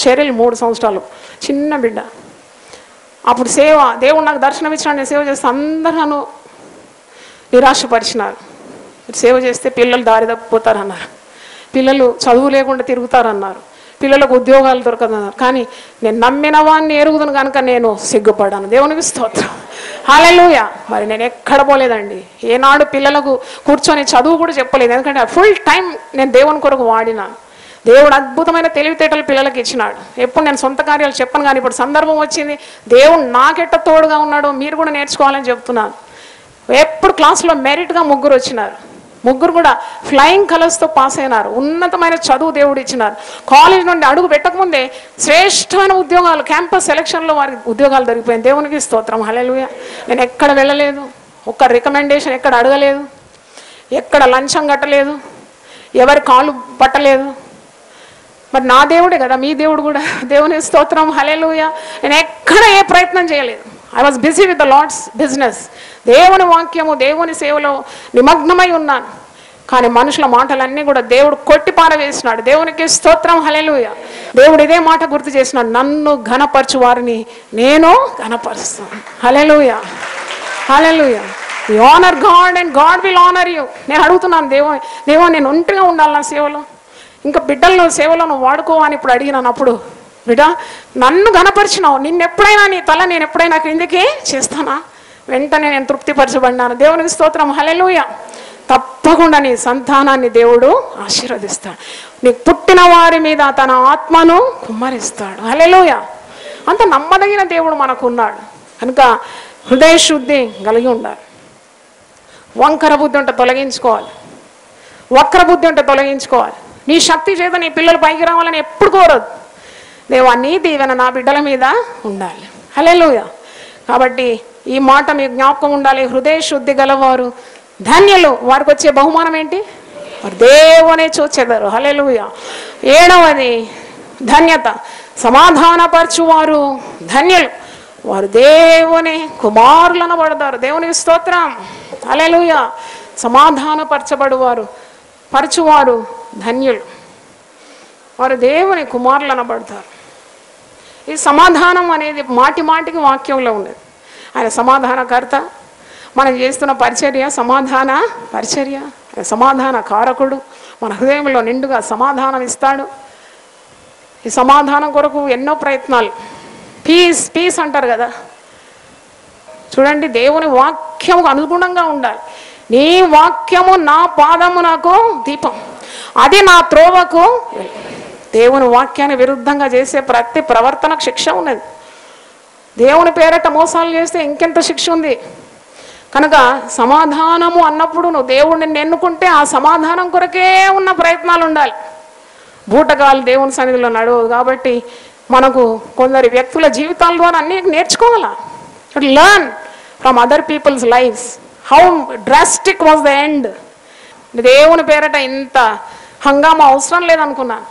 షెరిల్ 3 సంవత్సరాలు, చిన్న బిడ్డ. అప్పుడు సేవ, దేవుడు నాకు దర్శనం ఇచ్చినాడు, నేను సేవ చేస్తే అందరూ నన్ను నిరాశపరిచినారు. సేవ చేస్తే పిల్లలు దారి తప్పిపోతారన్నారు, పిల్లలు చదువు లేకుండా తిరుగుతారన్నారు, పిల్లలకు ఉద్యోగాలు దొరకదన్నారు. కానీ నేను నమ్మిన వాడిని ఎరుగుదును కనుక నేను సిగ్గుపడ్డాను. దేవునికి స్తోత్రం, హల్లెలూయా. మరి నేను ఎక్కడ పోలేదండి, ఏనాడు పిల్లలకు కూర్చొని చదువు కూడా చెప్పలేదు. ఎందుకంటే ఫుల్ టైం నేను దేవుని కొరకు వాడినాను. దేవుడు అద్భుతమైన తెలివితేటలు పిల్లలకి ఇచ్చినాడు. ఎప్పుడు నేను సొంత కార్యాలు చెప్పను, కానీ ఇప్పుడు సందర్భం వచ్చింది, దేవుడు నాకెట్ట తోడుగా ఉన్నాడో మీరు కూడా నేర్చుకోవాలని చెప్తున్నాను. ఎప్పుడు క్లాస్లో మెరిట్గా 3 వచ్చినారు, 3 కూడా ఫ్లయింగ్ కలర్స్తో పాస్ అయినారు. ఉన్నతమైన చదువు దేవుడు ఇచ్చినారు. కాలేజ్ నుండి అడుగు పెట్టకముందే శ్రేష్టమైన ఉద్యోగాలు, క్యాంపస్ సెలక్షన్లో వారికి ఉద్యోగాలు దొరికిపోయింది. దేవునికి స్తోత్రం, హల్లెలూయా. నేను ఎక్కడ వెళ్ళలేదు, ఒక్క రికమెండేషన్ ఎక్కడ అడగలేదు, ఎక్కడ లంచం కట్టలేదు, ఎవరి కాళ్ళు పట్టలేదు. మరి నా దేవుడే కదా మీ దేవుడు కూడా. దేవుని స్తోత్రం, హల్లెలూయా. నేను ఎక్కడ ఏ ప్రయత్నం చేయలేదు. I was busy with the Lord's business. దేవుని వాక్యము, దేవుని సేవలో నిమగ్నమై ఉన్నాను. కానీ మనుషుల మాటలన్నీ కూడా దేవుడు కొట్టి పారవేసినాడు. దేవునికి స్తోత్రం, హల్లెలూయా. దేవుడు ఇదే మాట గుర్తు చేసినాడు, నన్ను ఘనపరచు వారిని నేను ఘనపరుస్తాను. హల్లెలూయా, హల్లెలూయా. You honour God and God will honour you. నేను అడుగుతున్నాను, దేవా నేను ఒంటరిగా ఉండాలి నా సేవలో, ఇంకా బిడ్డలను సేవలో నువ్వు వాడుకోవని ఇప్పుడు అడిగినాను. అప్పుడు బిడ్డ నన్ను ఘనపరిచినావు, నిన్నెప్పుడైనా నీ తల నేను ఎప్పుడైనా క్రిందికి చేస్తానా? వెంటనే నేను తృప్తిపరచబడినాను. దేవునికి స్తోత్రం, హల్లెలూయా. తప్పకుండా నీ సంతానాన్ని దేవుడు ఆశీర్వదిస్తాడు. నీకు పుట్టిన వారి మీద తన ఆత్మను కుమ్మరిస్తాడు. హల్లెలూయా. అంత నమ్మదగిన దేవుడు మనకు ఉన్నాడు కనుక హృదయ శుద్ధి కలిగి ఉండాలి. వంకర బుద్ధి ఉంటే తొలగించుకోవాలి, వక్ర బుద్ధి ఉంటే తొలగించుకోవాలి. నీ శక్తి చేత నీ పిల్లలు పైకి రావాలని ఎప్పుడు కోరదు. దేవా నీ దీవెన నా బిడ్డల మీద ఉండాలి. హల్లెలూయా. కాబట్టి ఈ మాట మీకు జ్ఞాపకం ఉండాలి. హృదయ శుద్ధి గలవారు ధన్యులు, వారికి వచ్చే బహుమానం ఏంటి? వారు దేవునే చూచెదరు. హల్లెలూయా. 7వది ధన్యత, సమాధానపరచువారు ధన్యులు, వారు దేవుని కుమారులను పడతారు. దేవునికి స్తోత్రం, హల్లెలూయా. సమాధానపరచబడువారు పరచువారు ధన్యులు, వారు దేవుని కుమారులను పడతారు. ఈ సమాధానం అనేది మాటి మాటికి వాక్యంలో ఉండేది. ఆయన సమాధానకర్త, మనం చేస్తున్న పరిచర్య సమాధాన పరిచర్య, సమాధాన కారకుడు. మన హృదయంలో నిండుగా సమాధానం ఇస్తాడు. ఈ సమాధానం కొరకు ఎన్నో ప్రయత్నాలు. పీస్ పీస్ అంటారు కదా, చూడండి దేవుని వాక్యముకు అనుగుణంగా ఉండాలి. నీ వాక్యము నా పాదము నాకు దీపం, అది నా త్రోవకు. దేవుని వాక్యాన్ని విరుద్ధంగా చేసే ప్రతి ప్రవర్తనకు శిక్ష ఉన్నది. దేవుని పేరట మోసాలు చేస్తే ఇంకెంత శిక్ష ఉంది. కనుక సమాధానము అన్నప్పుడు నువ్వు దేవుడిని ఎన్నుకుంటే ఆ సమాధానం కొరకే ఉన్న ప్రయత్నాలు ఉండాలి. బూటకాలు దేవుని సన్నిధిలో నడవదు. కాబట్టి మనకు కొందరి వ్యక్తుల జీవితాల ద్వారా అన్నీ నేర్చుకోవాలా. Learn from other people's lives, how drastic was the end. దేవుని పేరట ఇంత హంగామా అవసరం లేదనుకున్నాను.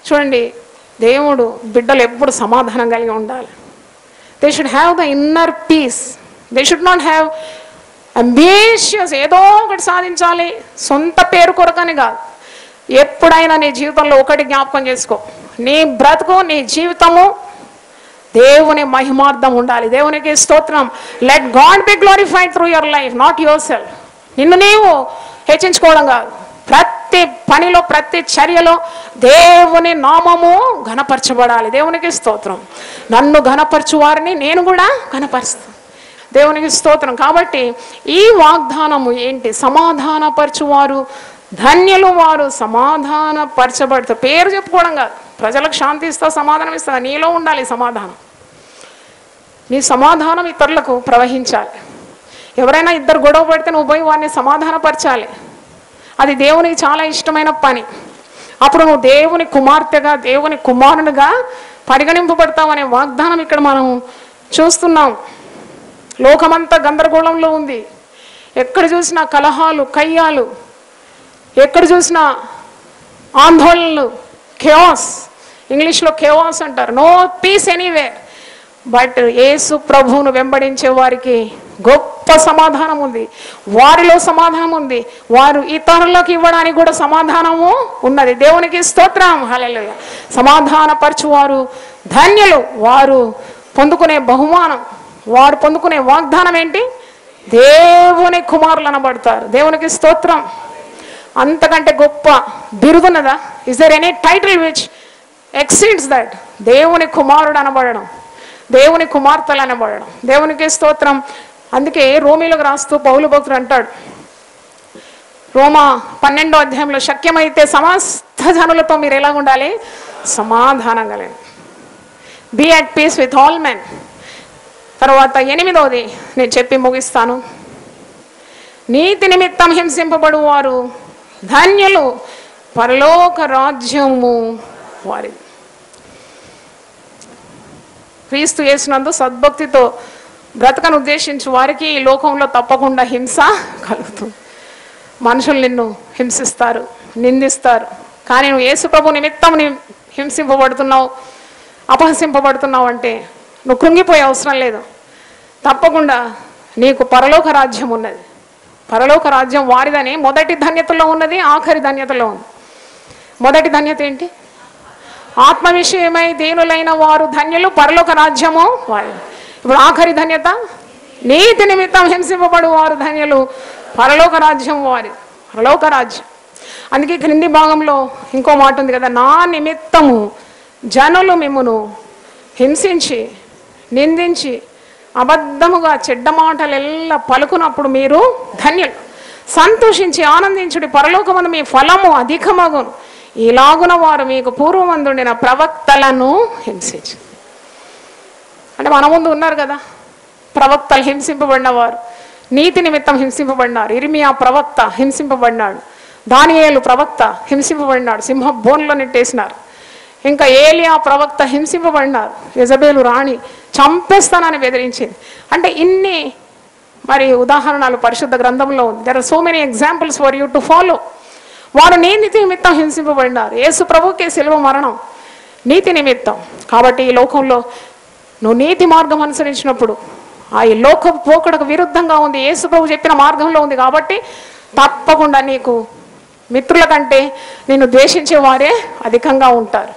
చూడండి, దేవుడు బిడ్డలు ఎప్పుడు సమాధానం కలిగి ఉండాలి. They should have the inner peace. They should not have ambitious, ఏదో ఒకటి సాధించాలి సొంత పేరు కొరకని కాదు. ఎప్పుడైనా నీ జీవితంలో ఒకటి జ్ఞాపకం చేసుకో, నీ బ్రతుకు నీ జీవితము దేవుని మహిమార్థం ఉండాలి. దేవునికి స్తోత్రం. Let God B glorified through your life, not your self. నిన్ను నీవు హెచ్చించుకోవడం కాదు. ప్రతి పనిలో ప్రతి చర్యలో దేవుని నామము ఘనపరచబడాలి. దేవునికి స్తోత్రం. నన్ను ఘనపరచు వారిని నేను కూడా ఘనపరుస్తాను. దేవునికి స్తోత్రం. కాబట్టి ఈ వాగ్దానము ఏంటి? సమాధానపరచువారు ధన్యులు, వారు సమాధానపరచబడతారు. పేరు చెప్పుకోవడం కాదు, ప్రజలకు శాంతి ఇస్తా, సమాధానం ఇస్తా, నీలో ఉండాలి సమాధానం. నీ సమాధానం ఇతరులకు ప్రవహించాలి. ఎవరైనా ఇద్దరు గొడవ పడితే నువ్వు పోయి వారిని సమాధానపరచాలి. అది దేవునికి చాలా ఇష్టమైన పని. అప్పుడు నువ్వు దేవుని కుమార్తెగా, దేవుని కుమారునిగా పరిగణింపబడతావు అనే వాగ్దానం ఇక్కడ మనం చూస్తున్నాం. లోకమంతా గందరగోళంలో ఉంది. ఎక్కడ చూసినా కలహాలు, కయ్యాలు, ఎక్కడ చూసినా ఆందోళనలు, కేవాస్. ఇంగ్లీష్లో కేవాస్ అంటారు. No peace anywhere. But Yesu ప్రభువును వెంబడించే వారికి గొప్ప సమాధానం ఉంది. వారిలో సమాధానం ఉంది. వారు ఇతరులకు ఇవ్వడానికి కూడా సమాధానము ఉన్నది. దేవునికి స్తోత్రం. హల్లెలూయా. సమాధానపరచువారు ధన్యులు, వారు పొందుకునే బహుమానం, వారు పొందుకునే వాగ్దానం ఏంటి? దేవుని కుమారులు అనబడతారు. దేవునికి స్తోత్రం. అంతకంటే గొప్ప బిరుదున్నదా? Is there any title which exceeds that? దేవుని కుమారుడు అనబడడం, దేవుని కుమార్తెలు అనబడడం. దేవునికి స్తోత్రం. అందుకే రోమీలకు రాస్తూ పౌలు భక్తుడు అంటాడు, రోమా 12వ అధ్యాయంలో, శక్యమైతే సమస్త జనులతో మీరు ఎలా ఉండాలి? సమాధానం కలిగి, be at peace with all men. తర్వాత 8వది నేను చెప్పి ముగిస్తాను. నీతి నిమిత్తం హింసింపబడు వారు ధన్యులు, పరలోక రాజ్యము వారిది. క్రీస్తు యేసునందు సద్భక్తితో బ్రతకను ఉద్దేశించి వారికి ఈ లోకంలో తప్పకుండా హింస కలుగుతుంది. మనుషులు నిన్ను హింసిస్తారు, నిందిస్తారు. కానీ నువ్వు యేసు ప్రభు నిమిత్తం హింసింపబడుతున్నావు, అపహసింపబడుతున్నావు అంటే నువ్వు కృంగిపోయే అవసరం లేదు. తప్పకుండా నీకు పరలోక రాజ్యం ఉన్నది. పరలోక రాజ్యం వారిదని మొదటి ధన్యతలో ఉన్నది, ఆఖరి ధన్యతలో ఉంది. మొదటి ధన్యత ఏంటి? ఆత్మ విషయమై దీనులైన వారు ధన్యులు, పరలోక రాజ్యము వారి. ఇప్పుడు ఆఖరి ధన్యత, నీతి నిమిత్తం హింసింపబడు వారు ధన్యులు, పరలోక రాజ్యం వారి. పరలోక రాజ్యం. అందుకే క్రింది భాగంలో ఇంకో మాట ఉంది కదా, నా నిమిత్తము జనులు మిమ్మును హింసించి, నిందించి, అబద్ధముగా చెడ్డ మాటలు ఎల్లా పలుకున్నప్పుడు మీరు ధన్యులు. సంతోషించి ఆనందించుడి, పరలోకమందు మీ ఫలము అధికమగును. ఇలాగున వారు మీకు పూర్వమందుండిన ప్రవక్తలను హింసించి. అంటే మన ముందు ఉన్నారు కదా ప్రవక్తలు, హింసింపబడిన వారు, నీతి నిమిత్తం హింసింపబడినారు. ఇర్మియా ప్రవక్త హింసింపబడినాడు, దానియేలు ప్రవక్త హింసింపబడినాడు, సింహ బోన్లో నెట్టేసినారు. ఇంకా ఏలియా ప్రవక్త హింసింపబడినారు, యెజబేలు రాణి చంపేస్తానని బెదిరించింది. అంటే ఇన్ని మరి ఉదాహరణలు పరిశుద్ధ గ్రంథంలో ఉంది. There are so many examples for you to follow. వారు నీతి నిమిత్తం హింసింపబడినారు. యేసు ప్రభుకే శిలువ మరణం నీతి నిమిత్తం. కాబట్టి ఈ లోకంలో నువ్వు నీతి మార్గం అనుసరించినప్పుడు ఆ ఈ లోక పోకడకు విరుద్ధంగా ఉంది, యేసు ప్రభు చెప్పిన మార్గంలో ఉంది. కాబట్టి తప్పకుండా నీకు మిత్రుల కంటే నిన్ను ద్వేషించే వారే అధికంగా ఉంటారు.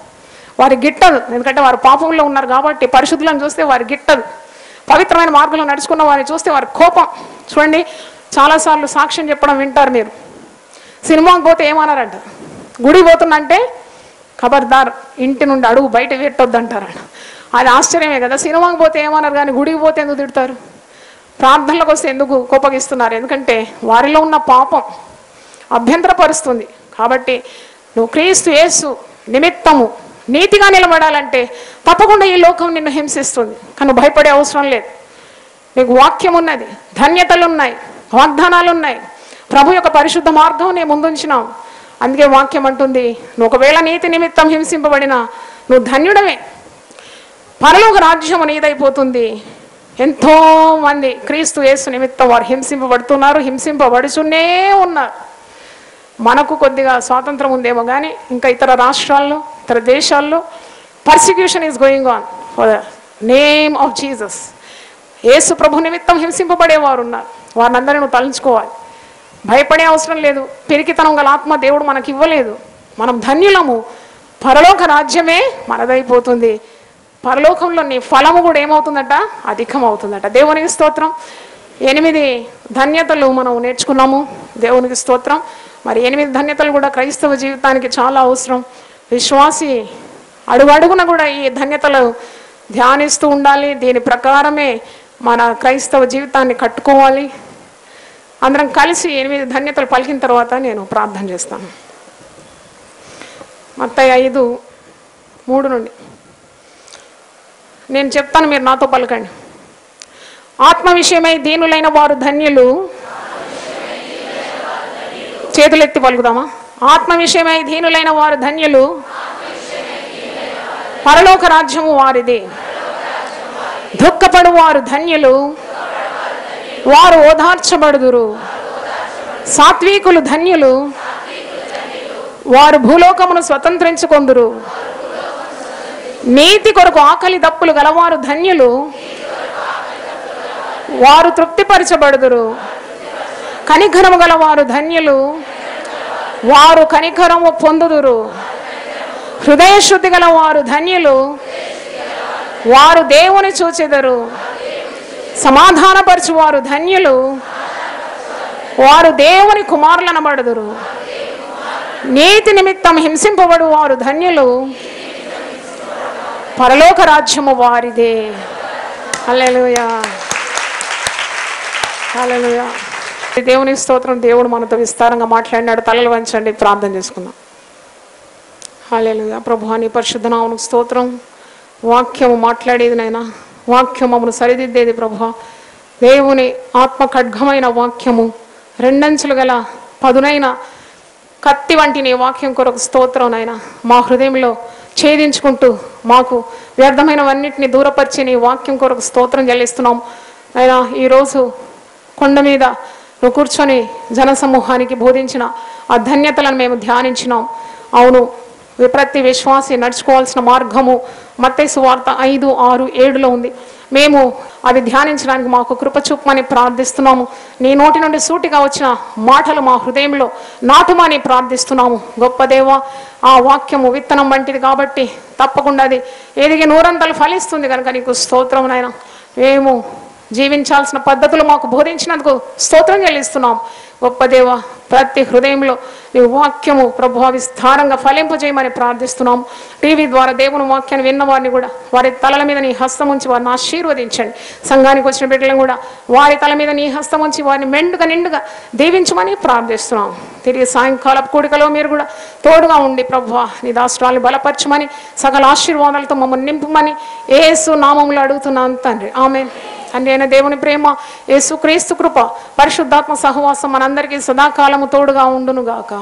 వారి గిట్టదు, ఎందుకంటే వారు పాపంలో ఉన్నారు కాబట్టి. పరిశుద్ధులను చూస్తే వారి గిట్టదు. పవిత్రమైన మార్గంలో నడుచుకున్న వారిని చూస్తే వారి కోపం. చూడండి, చాలాసార్లు సాక్ష్యం చెప్పడం వింటారు మీరు. సినిమాకి పోతే ఏమన్నారంట? గుడి పోతుందంటే ఖబర్దార్, ఇంటి నుండి అడుగు బయట పెట్టొద్దు అంటారంట. అది ఆశ్చర్యమే కదా. సినిమాకి పోతే ఏమన్నారు కానీ గుడికి పోతే ఎందుకు తిడతారు? ప్రార్థనలకు వస్తే ఎందుకు కోపగిస్తున్నారు? ఎందుకంటే వారిలో ఉన్న పాపం అభ్యంతరపరుస్తుంది. కాబట్టి నువ్వు క్రీస్తు యేసు నిమిత్తము నీతిగా నిలబడాలంటే తప్పకుండా ఈ లోకం నిన్ను హింసిస్తుంది. కానీ భయపడే అవసరం లేదు. నీకు వాక్యం ఉన్నది, ధన్యతలు ఉన్నాయి, వాగ్దానాలు ఉన్నాయి. ప్రభు యొక్క పరిశుద్ధ మార్గం నేను ముందుంచినావు. అందుకే వాక్యం అంటుంది, నువ్వు ఒకవేళ నీతి నిమిత్తం హింసింపబడినా నువ్వు ధన్యుడమే, పరలోక రాజ్యము నీదైపోతుంది. ఎంతోమంది క్రీస్తు యేసు నిమిత్తం వారు హింసింపబడుతున్నారు, హింసింపబడుచునే ఉన్నారు. మనకు కొద్దిగా స్వాతంత్రం ఉందేమో కానీ ఇంకా ఇతర రాష్ట్రాల్లో, ఇతర దేశాల్లో persecution is going on for the name of Jesus. యేసు ప్రభు నిమిత్తం హింసింపబడేవారు ఉన్నారు. వారిని అందరినీ నువ్వు తలంచుకోవాలి. భయపడే అవసరం లేదు. పిరికితనం గల ఆత్మ దేవుడు మనకి ఇవ్వలేదు. మనం ధన్యులము, పరలోక రాజ్యమే మనదైపోతుంది. పరలోకంలో నీ ఫలము కూడా ఏమవుతుందట? అధికం అవుతుందట. దేవునికి స్తోత్రం. 8 ధన్యతలు మనం నేర్చుకున్నాము. దేవునికి స్తోత్రం. మరి 8 ధన్యతలు కూడా క్రైస్తవ జీవితానికి చాలా అవసరం. విశ్వాసి అడుగడుగున కూడా ఈ ధన్యతలు ధ్యానిస్తూ ఉండాలి. దీని ప్రకారమే మన క్రైస్తవ జీవితాన్ని కట్టుకోవాలి. అందరం కలిసి 8 ధన్యతలు పలికిన తర్వాత నేను ప్రార్థన చేస్తాను. మత్తయి 5:3 నుండి నేను చెప్తాను, మీరు నాతో పలకండి. ఆత్మ విషయమై దీనులైన వారు ధన్యులు. చేతులెత్తి పలుకుదామా? ఆత్మ విషయమై దీనులైన వారు ధన్యులు, పరలోక రాజ్యము వారిది. దుఃఖపడు వారు ధన్యులు, వారు ఓదార్చబడుదురు. సాత్వికులు ధన్యులు, వారు భూలోకమును స్వతంత్రించుకొందురు. నీతి కొరకు ఆకలి దప్పులు గలవారు ధన్యులు, వారు తృప్తిపరచబడుదురు. కనికరము గలవారు ధన్యులు, వారు కనికరము పొందుదురు. హృదయ శుద్ధి గలవారు ధన్యులు, వారు దేవుని చూచెదరు. సమాధానపరచువారు ధన్యులు, వారు దేవుని కుమారులనబడుదురు. నీతి నిమిత్తం హింసింపబడు వారు ధన్యులు, పరలోక రాజ్యము వారిదే. హల్లెలూయా, హల్లెలూయా. దేవుని స్తోత్రం. దేవుడు మనతో విస్తారంగా మాట్లాడినాడు. తలలు వంచండి, ప్రార్థన చేసుకుందాం. హల్లెలూయా. ప్రభువా, నీ పరిశుద్ధ నామమునకు స్తోత్రం. వాక్యము మాట్లాడేది నాయనా, వాక్యం మమ్మల్ని సరిదిద్దేది ప్రభువా. దేవుని ఆత్మ ఖడ్గమైన వాక్యము, రెండంచులు గల పదునైన కత్తి వంటి నీ వాక్యం కొరకు స్తోత్రం నాయనా. మా హృదయంలో ఛేదించుకుంటూ మాకు వ్యర్థమైనవన్నిటిని దూరపరిచి నీ వాక్యం కొరకు స్తోత్రం చెల్లిస్తున్నాం నాయనా. ఈరోజు కొండ మీద నువ్వు కూర్చొని జనసమూహానికి బోధించిన ఆ ధన్యతలను మేము ధ్యానించినాం. అవును, ప్రతి విశ్వాసి నడుచుకోవాల్సిన మార్గము మత్తయి సువార్త 5, 6, 7లో ఉంది. మేము అది ధ్యానించడానికి మాకు కృప చూపమని ప్రార్థిస్తున్నాము. నీ నోటి నుండి సూటిగా వచ్చిన మాటలు మా హృదయంలో నాటుమని ప్రార్థిస్తున్నాము. గొప్ప దేవ, ఆ వాక్యము విత్తనం వంటిది కాబట్టి తప్పకుండా అది ఎదిగి 100 ఫలిస్తుంది కనుక నీకు స్తోత్రం నాయన. మేము జీవించాల్సిన పద్ధతులు మాకు బోధించినందుకు స్తోత్రం చెల్లిస్తున్నాం. గొప్ప దేవ, ప్రతి హృదయంలో నీ వాక్యము ప్రభువా విస్తారంగా ఫలింపజేయమని ప్రార్థిస్తున్నాం. టీవీ ద్వారా దేవుని వాక్యాన్ని విన్న వారిని కూడా వారి తలల మీద నీ హస్తం ఉంచి వారిని ఆశీర్వదించండి. సంఘానికి వచ్చిన బిడ్డలను కూడా వారి తల మీద నీ హస్తం ఉంచి వారిని మెండుగా నిండుగా దీవించమని ప్రార్థిస్తున్నాం. తిరిగి సాయంకాలపు కూడికలో మీరు కూడా తోడుగా ఉండి ప్రభువా నీ దాసురాల్ని బలపరచమని, సకల ఆశీర్వాదాలతో మమ్మల్ని నింపమని యేసు నామములో అడుగుతున్నాను తండ్రి, ఆమేన్. తండ్రి అయిన దేవుని ప్రేమ, యేసు క్రీస్తు కృప, పరిశుద్ధాత్మ సహవాసం మనందరికీ సదాకాలము తోడుగా ఉండునుగాక.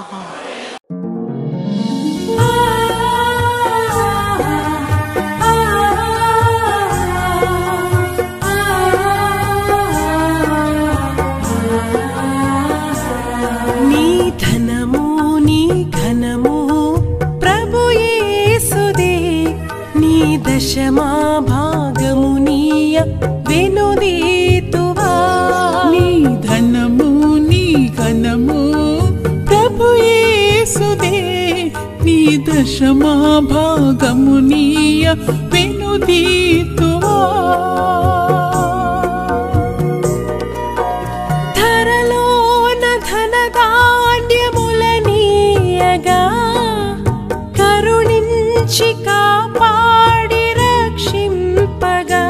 నీ ధనము నీ ఘనము ప్రభు యేసుదే, నీ దశమా భాగము నీయ వెనుదీతువా. నీ ధనము నీ ఘనము ప్రభు యేసుదే, నీ దశమా భాగము నీయ వెనుదీతువా. ధరలోన ధనధాన్యములనీయగా కరుణించి కాపాడి రక్షింపగా.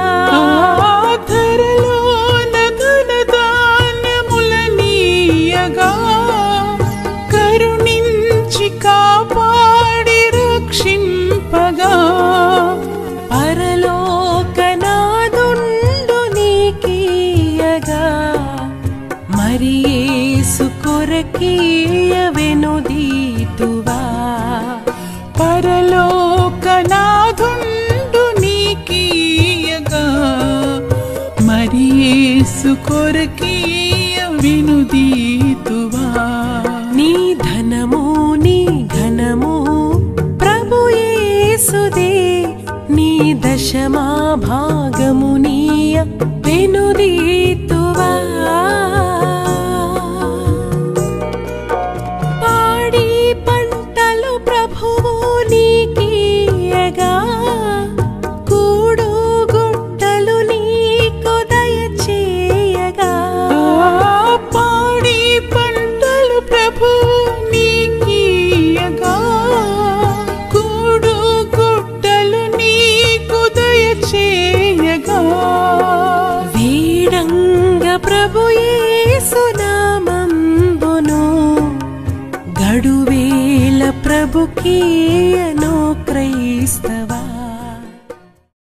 ధరలోన ధనధాన్యములనీయగా కరుణించి కాపాడి రక్షింపగా. పరలోకనాదుండు నీకీయగా మరి యేసు కొరకీయ వెనుదీతువా. పరలోకనాథుండు నీకీయగా మరి యేసు కొరకీయ వెనుదీతువా. నీ ధనము నీ ఘనము ప్రభు యేసుదే, నీ దశమా భాగము నీయ వెనుదీతువా. పాడి పంటలు ప్రభువు నీకీయగా కూడు గుట్టలు నీకు దయచేయగా. పాడి పంటలు ప్రభు నీకీయగా కూడు గుట్టలు నీకు దయచేయగా. ప్రభు యేసు నామంబును గడువేల ప్రభుకీయను